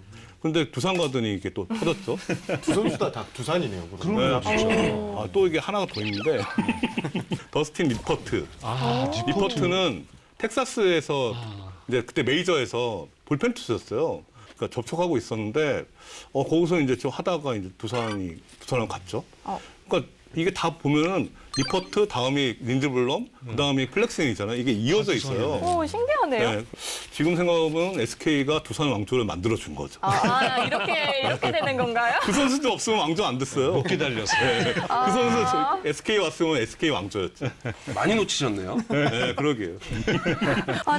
근데 두산 가더니 이게 또 터졌죠. 두 선수 다 두산이네요. 그러면. 네. 또 이게 하나가 더 있는데 더스틴 리퍼트. 리퍼트는 텍사스에서 이제 그때 메이저에서 볼펜 투수였어요. 그러니까 접촉하고 있었는데 거기서 이제 좀 하다가 이제 두산을 갔죠. 그러니까 이게 다 보면은 리퍼트 다음이 린드블럼 그다음이 플렉슨이잖아요. 이게 이어져 있어요. 오, 신기하네요. 네. 지금 생각해보면 SK가 두산 왕조를 만들어준 거죠. 이렇게 되는 건가요? 그 선수도 없으면 왕조 안 됐어요. 못 기다렸어요. 그 선수 SK 왔으면 SK 왕조였죠. 많이 놓치셨네요. 네, 그러게요.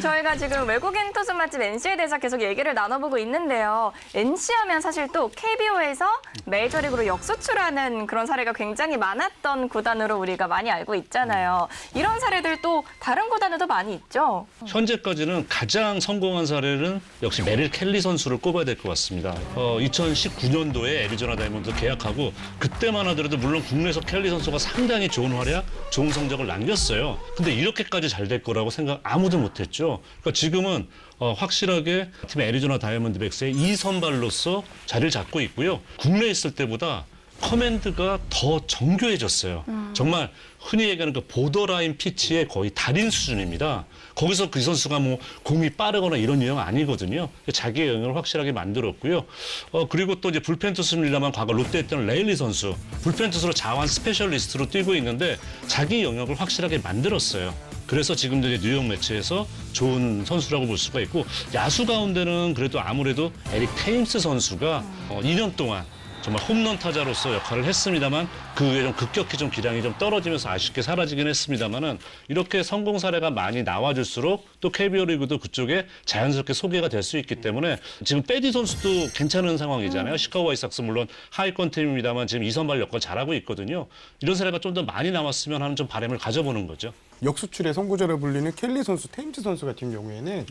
저희가 지금 외국인 투수 맛집 NC에 대해서 계속 얘기를 나눠보고 있는데요. NC 하면 사실 또 KBO에서 메이저리그로 역수출하는 그런 사례가 굉장히 많았던 구단으로 우리가 많이 알고 있잖아요. 이런 사례들 또 다른 구단에도 많이 있죠. 현재까지는 가장 성공한 사례는 역시 메릴 켈리 선수를 꼽아야 될 것 같습니다. 2019년도에 애리조나 다이몬드 계약하고 그때만 하더라도 물론 국내에서 켈리 선수가 상당히 좋은 활약, 좋은 성적을 남겼어요. 근데 이렇게까지 잘 될 거라고 생각 아무도 못했죠. 그러니까 지금은 확실하게 팀 애리조나 다이몬드백스의 2선발로서 자리를 잡고 있고요. 국내에 있을 때보다 커맨드가 더 정교해졌어요. 정말 흔히 얘기하는 그 보더라인 피치의 거의 달인 수준입니다. 거기서 그 선수가 뭐 공이 빠르거나 이런 유형 아니거든요. 자기의 영역을 확실하게 만들었고요. 그리고 또 이제 불펜 투수입니다만 과거 롯데에 있던 레일리 선수 불펜 투수로 자완 스페셜리스트로 뛰고 있는데 자기 영역을 확실하게 만들었어요. 그래서 지금도 이제 뉴욕 매치에서 좋은 선수라고 볼 수가 있고 야수 가운데는 그래도 아무래도 에릭 테임스 선수가 2년 동안 정말 홈런 타자로서 역할을 했습니다만 그 후에 좀 급격히 좀 기량이 좀 떨어지면서 아쉽게 사라지긴 했습니다만은 이렇게 성공 사례가 많이 나와줄수록 또 KBO 리그도 그쪽에 자연스럽게 소개가 될 수 있기 때문에 지금 빼디 선수도 괜찮은 상황이잖아요. 시카고 화이트삭스 물론 하위권 팀입니다만 지금 2선발 역할 잘하고 있거든요. 이런 사례가 좀 더 많이 나왔으면 하는 좀 바람을 가져보는 거죠. 역수출의 선구자로 불리는 켈리 선수, 테임즈 선수 같은 경우에는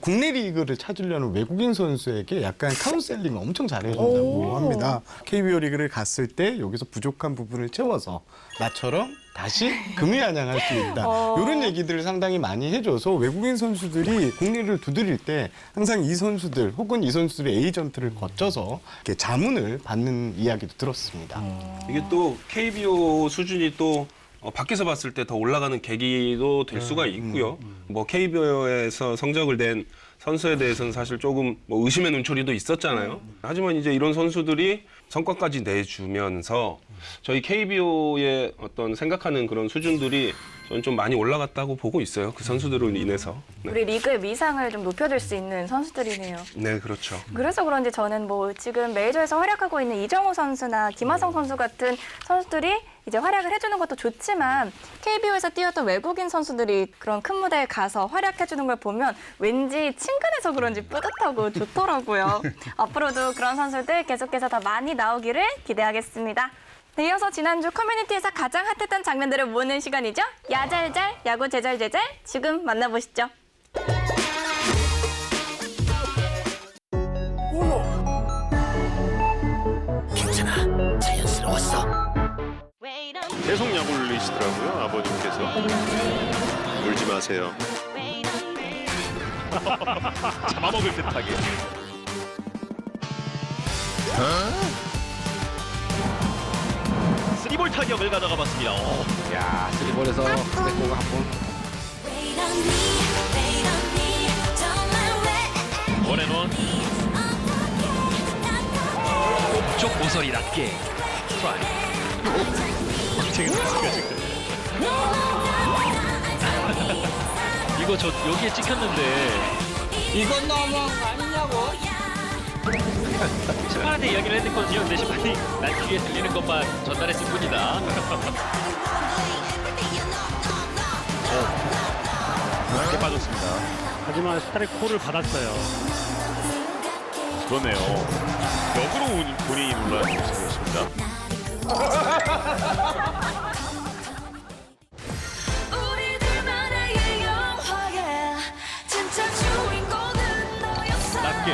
국내 리그를 찾으려는 외국인 선수에게 약간 카운셀링을 엄청 잘해준다고 합니다. KBO 리그를 갔을 때 여기서 부족한 부분을 채워서 나처럼 다시 금이안양할 수 있다. 이런 얘기들을 상당히 많이 해줘서 외국인 선수들이 국리를 두드릴 때 항상 이 선수들 혹은 이 선수들의 에이전트를 거쳐서 이렇게 자문을 받는 이야기도 들었습니다. 이게 또 KBO 수준이 또 밖에서 봤을 때 더 올라가는 계기도 될 수가 있고요. 뭐 KBO에서 성적을 낸 선수에 대해서는 사실 조금 뭐 의심의 눈초리도 있었잖아요. 하지만 이제 이런 선수들이 성과까지 내주면서 저희 KBO의 어떤 생각하는 그런 수준들이 저는 좀 많이 올라갔다고 보고 있어요. 그 선수들로 인해서. 네, 우리 리그의 위상을 좀 높여줄 수 있는 선수들이네요. 네 그렇죠. 그래서 그런지 저는 뭐 지금 메이저에서 활약하고 있는 이정우 선수나 김하성 선수 같은 선수들이 이제 활약을 해주는 것도 좋지만 KBO에서 뛰었던 외국인 선수들이 그런 큰 무대에 가서 활약해주는 걸 보면 왠지 친근해서 그런지 뿌듯하고 좋더라고요. 앞으로도 그런 선수들 계속해서 더 많이 나오기를 기대하겠습니다. 네, 이어서 지난주 커뮤니티에서 가장 핫했던 장면들을 모으는 시간이죠. 야잘잘, 야구 제잘제잘 지금 만나보시죠. 괜찮아, 자연스러웠어. 계속 야구를 내시더라고요, 아버님께서. 울지 마세요. 잡아먹을 듯하게. 쓰리볼 타격을 가져가 봤습니다. 야, 쓰리볼에서 스네코가 한 번. 원앤원. 쪽 모서리답게 스트라이크. 멍청이 선수가 지금. 이거 저 여기에 찍혔는데. 이건 너무한 거 아니냐고. 심판한테 이야기를 했거든요. 근데 심판이 난 귀에 들리는 것만 전달했을 뿐이다. 깊게 빠졌습니다. 하지만 스트라이크 콜을 받았어요. 그러네요. 역으로 본인이 놀라는 모습이었습니다. 낮게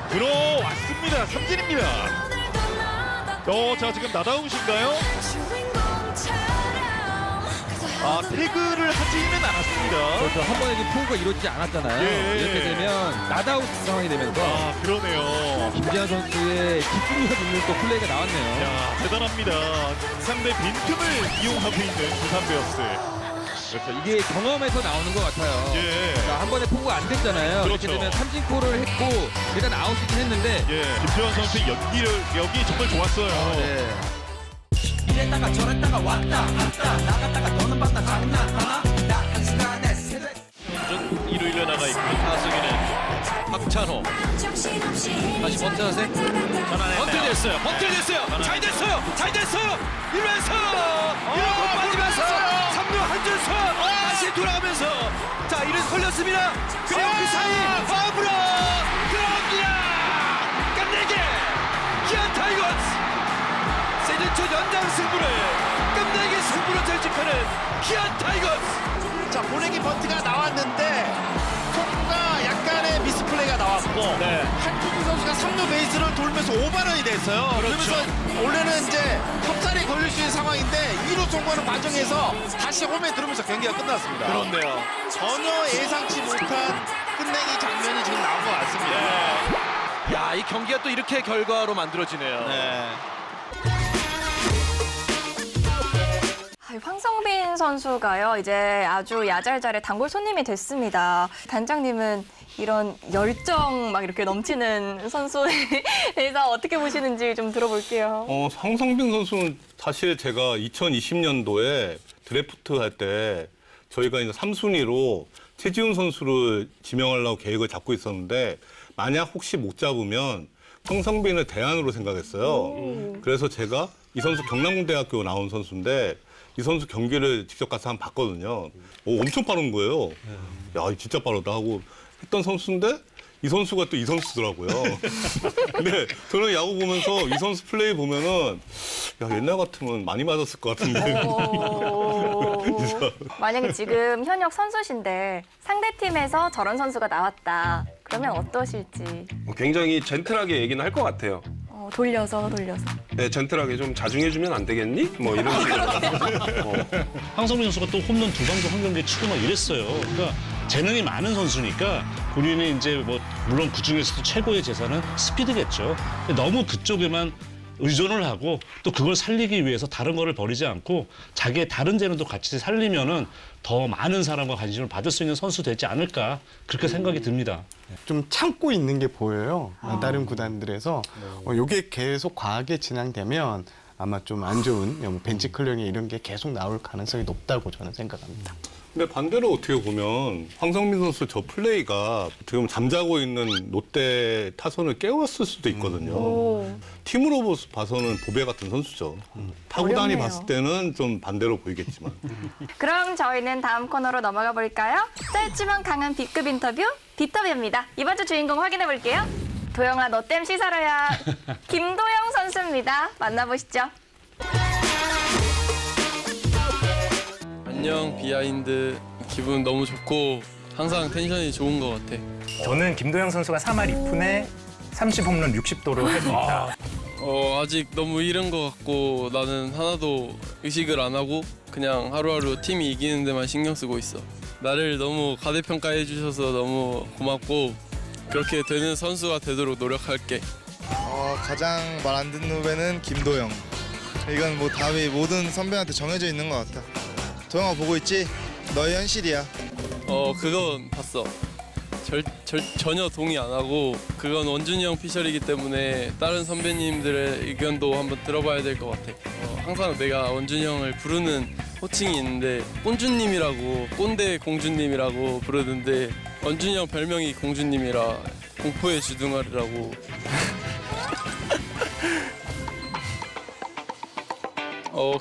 들어왔습니다. 삼진입니다. 자 지금 나다운신가요? 태그를 하지는 않았습니다. 그렇죠. 한 번에 지금 포구가 이루어지지 않았잖아요. 예. 이렇게 되면 나다웃 상황이 되면서 그러네요. 김재환 선수의 집중력 있는 또 플레이가 나왔네요. 야, 대단합니다. 상대 빈틈을 이용하고 있는 부산 베어스. 그렇죠. 이게 경험에서 나오는 것 같아요. 예. 자, 한 번에 포구가 안 됐잖아요. 그렇죠. 이렇게 되면 삼진골을 했고 일단 아웃이긴 했는데 예. 김재환 선수의 연기력이 정말 좋았어요. 네. 이랬다가 저랬다가 왔다 갔다 나갔다가 너는 봤다 장난하나 나 한순간에 세대 1루 1루 나가 있고 타석에는 박찬호. 다시 번트하세. 번트 됐어요. 번트 됐어요. 잘 됐어요. 잘 됐어요. 1루에서 1루 빠지면서 3루 한준수 다시 돌아가면서 자 1루 걸렸습니다. 그리고 그 사이 파브로 들어갑니다. 끝내기 기아 타이거즈 시즌 초 연장 승부를 끝내기 승부로 결집하는 기아 타이거즈. 자 보내기 번트가 나왔는데 통과 약간의 미스플레이가 나왔고 한준수 선수가 3루 베이스를 돌면서 오버런이 됐어요. 그러면서 원래는 이제 톱살이 걸릴 수 있는 상황인데 2루 통과하는 과정에서 다시 홈에 들으면서 경기가 끝났습니다. 그렇네요. 전혀 예상치 못한 끝내기 장면이 지금 나온 것 같습니다. 야, 이 경기가 또 이렇게 결과로 만들어지네요. 황성빈 선수가요, 이제 아주 야잘잘의 단골 손님이 됐습니다. 단장님은 이런 열정 막 이렇게 넘치는 선수에 대해서 어떻게 보시는지 좀 들어볼게요. 황성빈 선수는 사실 제가 2020년도에 드래프트 할 때 저희가 이제 3순위로 최지훈 선수를 지명하려고 계획을 잡고 있었는데 만약 혹시 못 잡으면 황성빈을 대안으로 생각했어요. 그래서 제가 이 선수 경남대학교 나온 선수인데 이 선수 경기를 직접 가서 한번 봤거든요. 엄청 빠른 거예요. 야, 진짜 빠르다 하고 했던 선수인데 이 선수가 또 이 선수더라고요. 근데 저는 야구 보면서 이 선수 플레이 보면은 야, 옛날 같으면 많이 맞았을 것 같은데. 만약에 지금 현역 선수신데 상대팀에서 저런 선수가 나왔다. 그러면 어떠실지. 굉장히 젠틀하게 얘기는 할 것 같아요. 돌려서. 네, 젠틀하게 좀 자중해주면 안 되겠니? 뭐 이런 식으로. 황성민 선수가 또 홈런 2방도 한 경기에 치고 막 이랬어요. 그러니까 재능이 많은 선수니까 본인이 이제 뭐 물론 그중에서도 최고의 재산은 스피드겠죠. 근데 너무 그쪽에만 의존을 하고 또 그걸 살리기 위해서 다른 거를 버리지 않고 자기의 다른 재능도 같이 살리면은 더 많은 사람과 관심을 받을 수 있는 선수 되지 않을까 그렇게 생각이 듭니다. 좀 참고 있는 게 보여요. 다른 구단들에서 이게 계속 과하게 진행되면 아마 좀 안 좋은 벤치 클리어링 이런 게 계속 나올 가능성이 높다고 저는 생각합니다. 근데 반대로 어떻게 보면 황성민 선수 저 플레이가 지금 잠자고 있는 롯데 타선을 깨웠을 수도 있거든요. 팀으로 봐서는 보배 같은 선수죠. 타구단이 어렵네요. 봤을 때는 좀 반대로 보이겠지만. 그럼 저희는 다음 코너로 넘어가 볼까요? 짧지만 강한 B급 인터뷰, B터뷰입니다. 이번 주 주인공 확인해 볼게요. 도영아, 너 땜 씻어라야. 김도영 선수입니다. 만나보시죠. 안녕 비하인드. 기분 너무 좋고 항상 텐션이 좋은 것 같아. 저는 김도영 선수가 3할 2푼에 30홈런 60도로 했습니다. 아직 너무 이른 것 같고 나는 하나도 의식을 안 하고 그냥 하루하루 팀이 이기는 데만 신경 쓰고 있어. 나를 너무 과대평가해 주셔서 너무 고맙고 그렇게 되는 선수가 되도록 노력할게. 가장 말 안 듣는 후배는 김도영. 이건 뭐 답이 모든 선배한테 정해져 있는 것 같아. 도영아 보고 있지? 너의 현실이야. 그건 봤어. 전혀 동의 안 하고 그건 원준이 형 피셜이기 때문에 다른 선배님들의 의견도 한번 들어봐야 될 것 같아. 항상 내가 원준이 형을 부르는 호칭이 있는데 꼰주님이라고, 꼰대 공주님이라고 부르는데 원준이 형 별명이 공주님이라 공포의 주둥아리라고.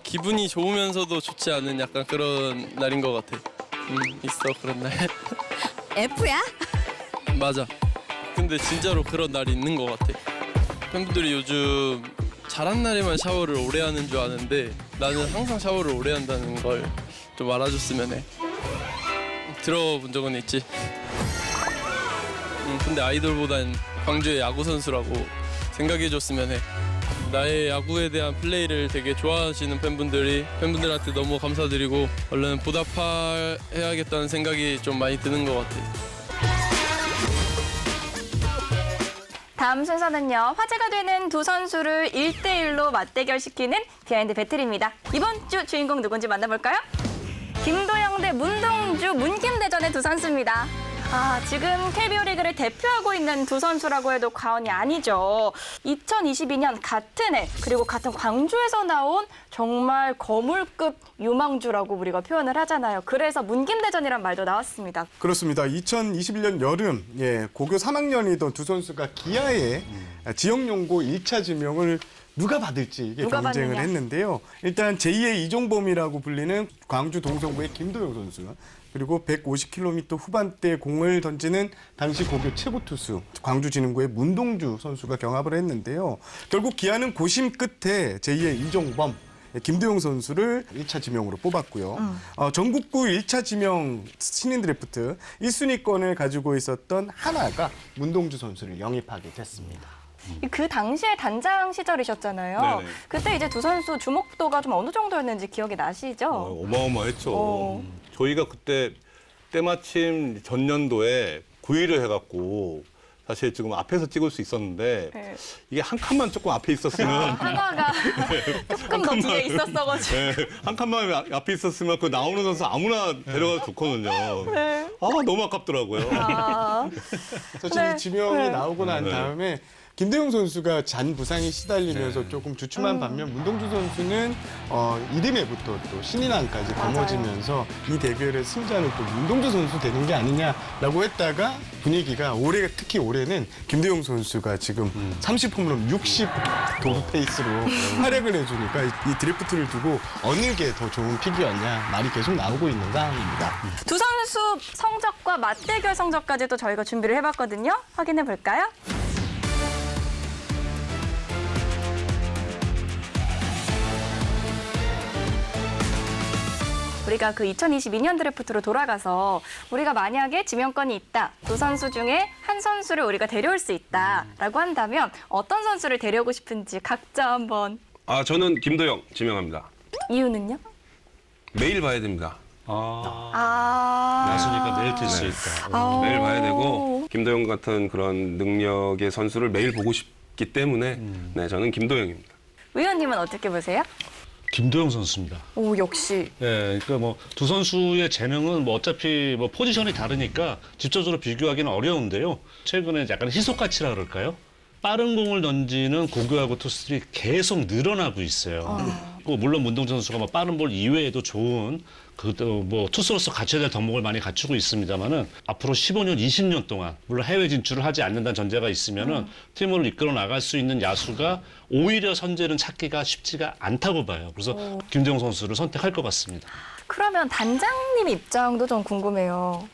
기분이 좋으면서도 좋지 않은 약간 그런 날인 것 같아. 있어 그런 날. F야? 맞아. 근데 진짜로 그런 날이 있는 것 같아. 팬분들이 요즘 잘한 날에만 샤워를 오래 하는 줄 아는데 나는 항상 샤워를 오래 한다는 걸 좀 알아줬으면 해. 들어본 적은 있지. 근데 아이돌보단 광주의 야구 선수라고 생각해줬으면 해. 나의 야구에 대한 플레이를 되게 좋아하시는 팬분들한테 너무 감사드리고 얼른 보답해야겠다는 생각이 좀 많이 드는 것 같아. 다음 순서는요. 화제가 되는 두 선수를 1대1로 맞대결시키는 비하인드 배틀입니다. 이번 주 주인공 누군지 만나볼까요? 김도영 대 문동주, 문김대전의 두 선수입니다. 지금 KBO 리그를 대표하고 있는 두 선수라고 해도 과언이 아니죠. 2022년 같은 해 그리고 같은 광주에서 나온 정말 거물급 유망주라고 우리가 표현을 하잖아요. 그래서 문김대전이란 말도 나왔습니다. 그렇습니다. 2021년 여름 고교 3학년이던 두 선수가 기아의 지역연고 1차 지명을 누가 받을지 이게 누가 경쟁을 받느냐. 했는데요. 일단 제2의 이종범이라고 불리는 광주 동성부의 김도영 선수, 그리고 150km 후반대 공을 던지는 당시 고교 최고 투수 광주진흥고의 문동주 선수가 경합을 했는데요. 결국 기아는 고심 끝에 제2의 이종범, 김도영 선수를 1차 지명으로 뽑았고요. 전국구 1차 지명 신인 드래프트 1순위권을 가지고 있었던 하나가 문동주 선수를 영입하게 됐습니다. 그 당시에 단장 시절이셨잖아요. 네네. 그때 이제 두 선수 주목도가 좀 어느 정도였는지 기억이 나시죠? 어마어마했죠. 저희가 그때 때마침 전년도에 9위를 해갖고 사실 지금 앞에서 찍을 수 있었는데 네. 이게 한 칸만 조금 앞에 있었으면 하나가 조금 더 뒤에 있었어가지고. 네, 한 칸만 앞에 있었으면 그 나오는 선수 아무나 데려가도 좋거든요. 네. 너무 아깝더라고요. 사실 네. 이 지명이 네. 나오고 난 네. 다음에 김대용 선수가 잔 부상이 시달리면서 조금 주춤한 반면 문동주 선수는 1위매부터 또 신인왕까지 거머쥐면서 이 대결의 승자는 또 문동주 선수 되는 게 아니냐라고 했다가 분위기가 특히 올해는 김대용 선수가 지금 30홈런 60 도루 페이스로 활약을 해주니까 이 드래프트를 두고 어느 게 더 좋은 픽이었냐 말이 계속 나오고 있는 상황입니다. 두 선수 성적과 맞대결 성적까지도 저희가 준비를 해봤거든요. 확인해 볼까요? 우리가 그 2022년 드래프트로 돌아가서 우리가 만약에 지명권이 있다. 두 선수 중에 한 선수를 우리가 데려올 수 있다라고 한다면 어떤 선수를 데려오고 싶은지 각자 한번. 저는 김도영 지명합니다. 이유는요? 매일 봐야 됩니다. 야수니까 매일 뛸 수 있다. 매일 봐야 되고 김도영 같은 그런 능력의 선수를 매일 보고 싶기 때문에 저는 김도영입니다. 의원님은 어떻게 보세요? 김도영 선수입니다. 오, 역시. 네, 그러니까 두 선수의 재능은 어차피 포지션이 다르니까 직접적으로 비교하기는 어려운데요. 최근에 약간 희소가치라 그럴까요? 빠른 공을 던지는 고교하고 투수들이 계속 늘어나고 있어요. 물론 문동주 선수가 빠른 볼 이외에도 좋은 투수로서 갖춰야 될 덕목을 많이 갖추고 있습니다만은 앞으로 15년, 20년 동안 물론 해외 진출을 하지 않는다는 전제가 있으면은 팀을 이끌어 나갈 수 있는 야수가 오히려 선제는 찾기가 쉽지가 않다고 봐요. 그래서 김도영 선수를 선택할 것 같습니다. 그러면 단장님 입장도 좀 궁금해요.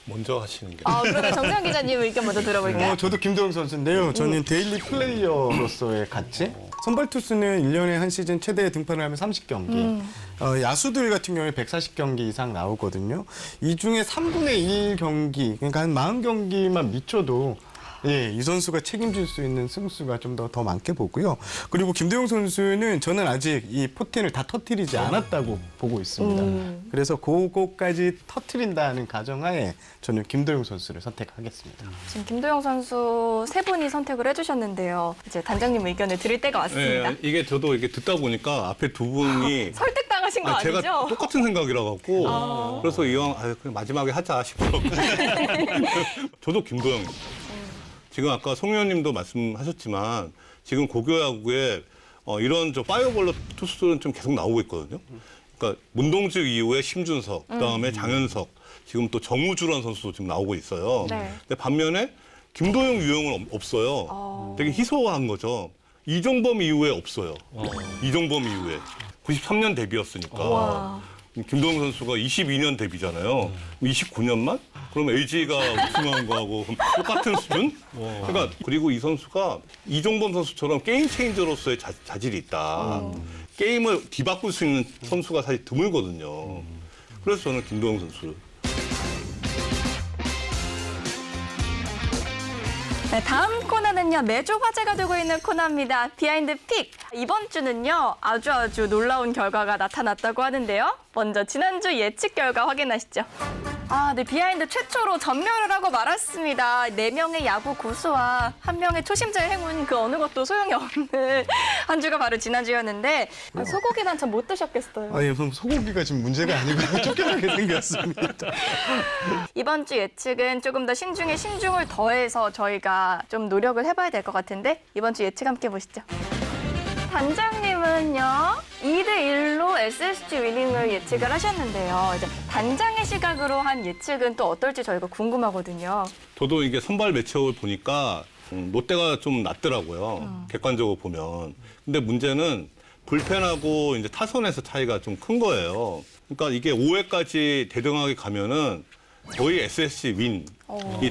먼저 하시는 게. 그러면 정세영 기자님 의견 먼저 들어볼게요. 저도 김도영 선수인데요. 저는 데일리 플레이어로서의 가치. 선발 투수는 1년에 한 시즌 최대 등판을 하면 30경기. 야수들 같은 경우에 140경기 이상 나오거든요. 이 중에 3분의 1경기, 그러니까 한 40경기만 미쳐도 이 선수가 책임질 수 있는 승수가 좀 더 많게 보고요. 그리고 김도영 선수는 저는 아직 이 포텐을 다 터뜨리지 않았다고 보고 있습니다. 그래서 그거까지 터뜨린다는 가정하에 저는 김도영 선수를 선택하겠습니다. 지금 김도영 선수 세 분이 선택을 해주셨는데요. 이제 단장님 의견을 드릴 때가 왔습니다. 네, 이게 저도 이게 듣다 보니까 앞에 두 분이 설득당하신 거 아니죠? 제가 똑같은 생각이라 갖고 그래서 이왕 그냥 마지막에 하자 싶더라고요. 저도 김도영입니다. 지금 아까 송 의원님도 말씀하셨지만 지금 고교야구에 이런 파이어볼러 투수들은 좀 계속 나오고 있거든요. 그러니까 문동주 이후에 심준석, 그다음에 장현석, 지금 또 정우주라는 선수도 지금 나오고 있어요. 네. 근데 반면에 김도영, 유영은 없어요. 되게 희소한 거죠. 이종범 이후에 없어요. 이종범 이후에 93년 데뷔였으니까. 김도영 선수가 22년 데뷔잖아요. 29년만? 그럼 LG가 우승한 거하고 똑같은 수준? 그러니까 그리고 이 선수가 이종범 선수처럼 게임 체인저로서의 자질이 있다. 게임을 뒤바꿀 수 있는 선수가 사실 드물거든요. 그래서 저는 김도영 선수를. 네, 다음 코너는요. 매주 화제가 되고 있는 코너입니다. 비하인드 픽. 이번 주는요. 아주 놀라운 결과가 나타났다고 하는데요. 먼저 지난주 예측 결과 확인하시죠. 네, 비하인드 최초로 전멸을 하고 말았습니다. 4명의 야구 고수와 1명의 초심자의 행운 그 어느 것도 소용이 없는 한 주가 바로 지난주였는데 소고기는 참 못 드셨겠어요. 아니, 소고기가 지금 문제가 아니고 쫓겨나게 생겼습니다. 이번 주 예측은 조금 더 신중에 신중을 더해서 저희가 좀 노력을 해봐야 될 것 같은데 이번 주 예측 함께 보시죠. 단장님은요 2대1로 SSG 위닝을 예측을 하셨는데요. 이제 단장의 시각으로 한 예측은 또 어떨지 저희가 궁금하거든요. 저도 이게 선발 매치업을 보니까 롯데가 좀 낫더라고요. 객관적으로 보면. 근데 문제는 불펜하고 이제 타선에서 차이가 좀 큰 거예요. 그러니까 이게 5회까지 대등하게 가면은 거의 SSG 윈이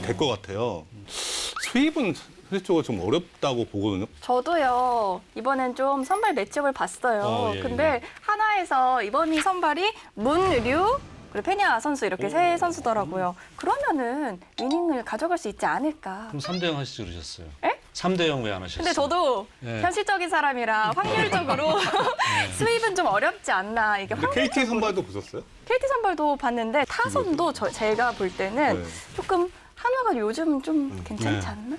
될 것 같아요. 수입은 실질적으로 좀 어렵다고 보거든요. 저도요. 이번엔 좀 선발 매치업을 봤어요. 근데 하나에서 이번 선발이 문류 그리고 페냐 선수 이렇게 세 선수더라고요. 그러면은 위닝을 가져갈 수 있지 않을까. 그럼 3대0 하시지 그러셨어요. 에? 3대0 왜 안 하셨어요? 근데 저도 네. 현실적인 사람이라 확률적으로 수입은 좀 어렵지 않나. 이게 근데 KT 선발도 보셨어요? KT 선발도 봤는데 타선도 제가 볼 때는 조금 한화가 요즘 좀 괜찮지 않나?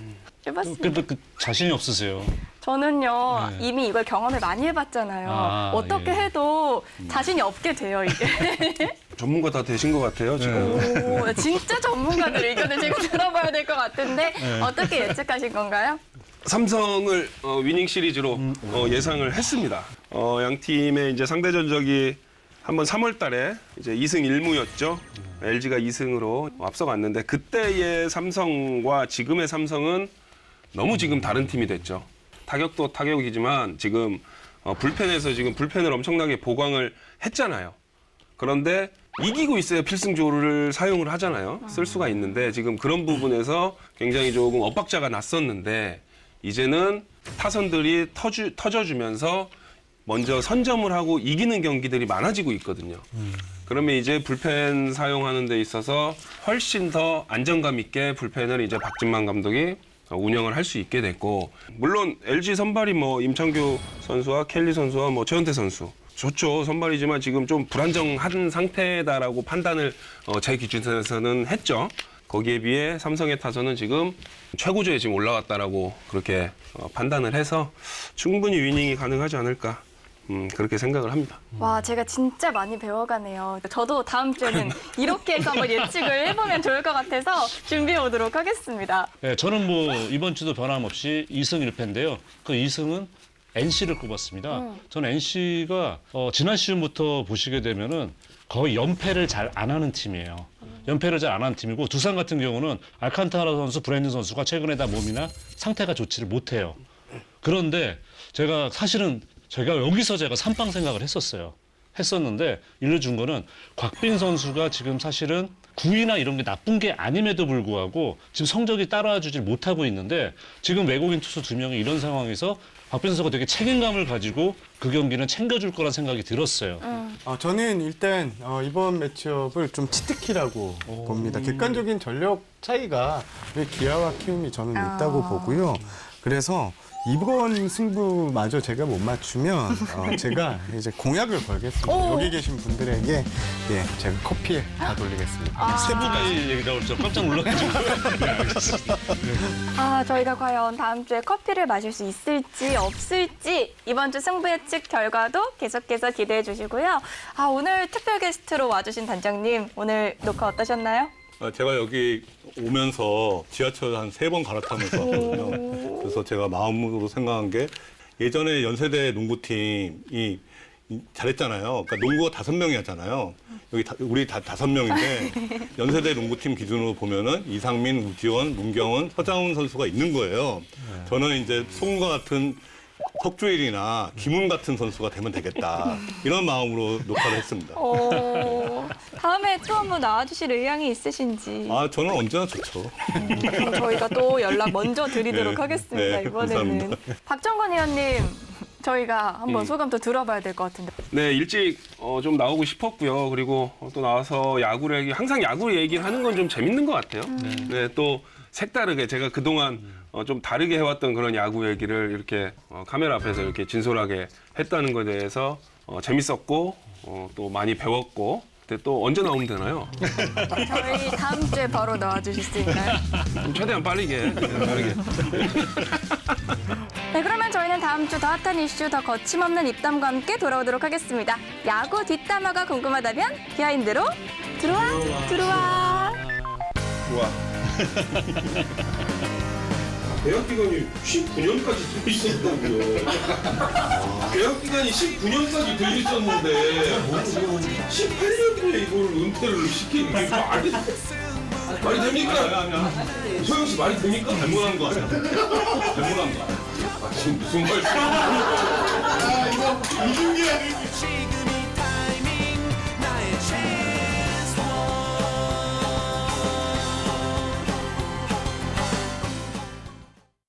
해봤습니다. 근데 그 자신이 없으세요. 저는요 이미 이걸 경험을 많이 해봤잖아요. 어떻게 해도 자신이 없게 돼요 이게. 전문가 다 되신 것 같아요, 지금. 오, 진짜 전문가들 의견을 지금 들어봐야 될 것 같은데 어떻게 예측하신 건가요? 삼성을 위닝 시리즈로 예상을 했습니다. 양 팀의 이제 상대 전적이 한번 3월 달에 이제 2승 1무였죠. LG가 2승으로 앞서갔는데 그때의 삼성과 지금의 삼성은 너무 지금 다른 팀이 됐죠. 타격도 타격이지만 지금 불펜에서 지금 불펜을 엄청나게 보강을 했잖아요. 그런데 이기고 있어야 필승조를 사용을 하잖아요. 쓸 수가 있는데 지금 그런 부분에서 굉장히 조금 엇박자가 났었는데 이제는 타선들이 터져주면서 먼저 선점을 하고 이기는 경기들이 많아지고 있거든요. 그러면 이제 불펜 사용하는 데 있어서 훨씬 더 안정감 있게 불펜을 이제 박진만 감독이 운영을 할 수 있게 됐고, 물론 LG 선발이 뭐 임창규 선수와 켈리 선수와 뭐 최원태 선수 좋죠. 선발이지만 지금 좀 불안정한 상태다라고 판단을 제 기준에서는 했죠. 거기에 비해 삼성의 타선은 지금 최고조에 지금 올라왔다라고 그렇게 판단을 해서 충분히 위닝이 가능하지 않을까. 그렇게 생각을 합니다. 와, 제가 진짜 많이 배워가네요. 저도 다음 주에는 이렇게 해서 한번 예측을 해보면 좋을 것 같아서 준비해 오도록 하겠습니다. 네, 저는 뭐 이번 주도 변함없이 2승 1패인데요. 그 2승은 NC를 꼽았습니다. 저는 NC가 지난 시즌부터 보시게 되면은 거의 연패를 잘 안 하는 팀이에요. 연패를 잘 안 하는 팀이고 두산 같은 경우는 알칸타라 선수, 브랜든 선수가 최근에 다 몸이나 상태가 좋지를 못해요. 그런데 제가 사실은 여기서 제가 선빵 생각을 했었는데 일러준 거는 곽빈 선수가 지금 사실은 구위나 이런 게 나쁜 게 아님에도 불구하고 지금 성적이 따라주질 못하고 있는데 지금 외국인 투수 2명이 이런 상황에서 곽빈 선수가 되게 책임감을 가지고 그 경기는 챙겨줄 거란 생각이 들었어요. 저는 일단 이번 매치업을 좀 치트키라고 봅니다. 객관적인 전력 차이가 기아와 키움이 저는 있다고 보고요. 그래서 이번 승부마저 제가 못 맞추면 제가 이제 공약을 걸겠습니다. 여기 계신 분들에게 제가 커피에 다 돌리겠습니다. 스태프까지 얘기 나올 줄 깜짝 놀라가지고. 저희가 과연 다음 주에 커피를 마실 수 있을지 없을지 이번 주 승부 예측 결과도 계속해서 기대해 주시고요. 오늘 특별 게스트로 와주신 단장님, 오늘 녹화 어떠셨나요? 제가 여기 오면서 지하철 한 3번 갈아타면서 왔거든요. 그래서 제가 마음으로 생각한 게 예전에 연세대 농구팀이 잘했잖아요. 그러니까 농구가 5명이었잖아요. 여기 우리 다 5명인데 연세대 농구팀 기준으로 보면은 이상민, 우지원, 문경은, 서장훈 선수가 있는 거예요. 저는 이제 소금과 같은 석주일이나 김훈 같은 선수가 되면 되겠다. 이런 마음으로 녹화를 했습니다. 다음에 또 한번 나와주실 의향이 있으신지. 아, 저는 언제나 좋죠. 그럼 저희가 또 연락 먼저 드리도록 네, 하겠습니다. 네, 이번에는. 감사합니다. 박정권 의원님, 저희가 한번 소감도 들어봐야 될 것 같은데. 네, 일찍 좀 나오고 싶었고요. 그리고 또 나와서 항상 야구 얘기를 하는 건 좀 재밌는 것 같아요. 네, 또 색다르게 제가 그동안 좀 다르게 해왔던 그런 야구 얘기를 이렇게 카메라 앞에서 이렇게 진솔하게 했다는 것에 대해서 재밌었고 또 많이 배웠고 근데 또 언제 나오면 되나요? 저희 다음 주에 바로 나와주실 수 있나요? 좀 최대한 빠르게. 네, 그러면 저희는 다음 주 더 핫한 이슈, 더 거침없는 입담과 함께 돌아오도록 하겠습니다. 야구 뒷담화가 궁금하다면 비하인드로 들어와. 좋아. 계약 기간이 19년까지 돼 있었다고요. 계약 기간이 19년까지 돼 있었는데 18년에 이걸 은퇴를 시키는 게 말이 됩니까? 소영 씨 말이 됩니까? 잘못한 거 아니야? 잘못한 거 아니야? 지금 무슨 말씀이세요? 지금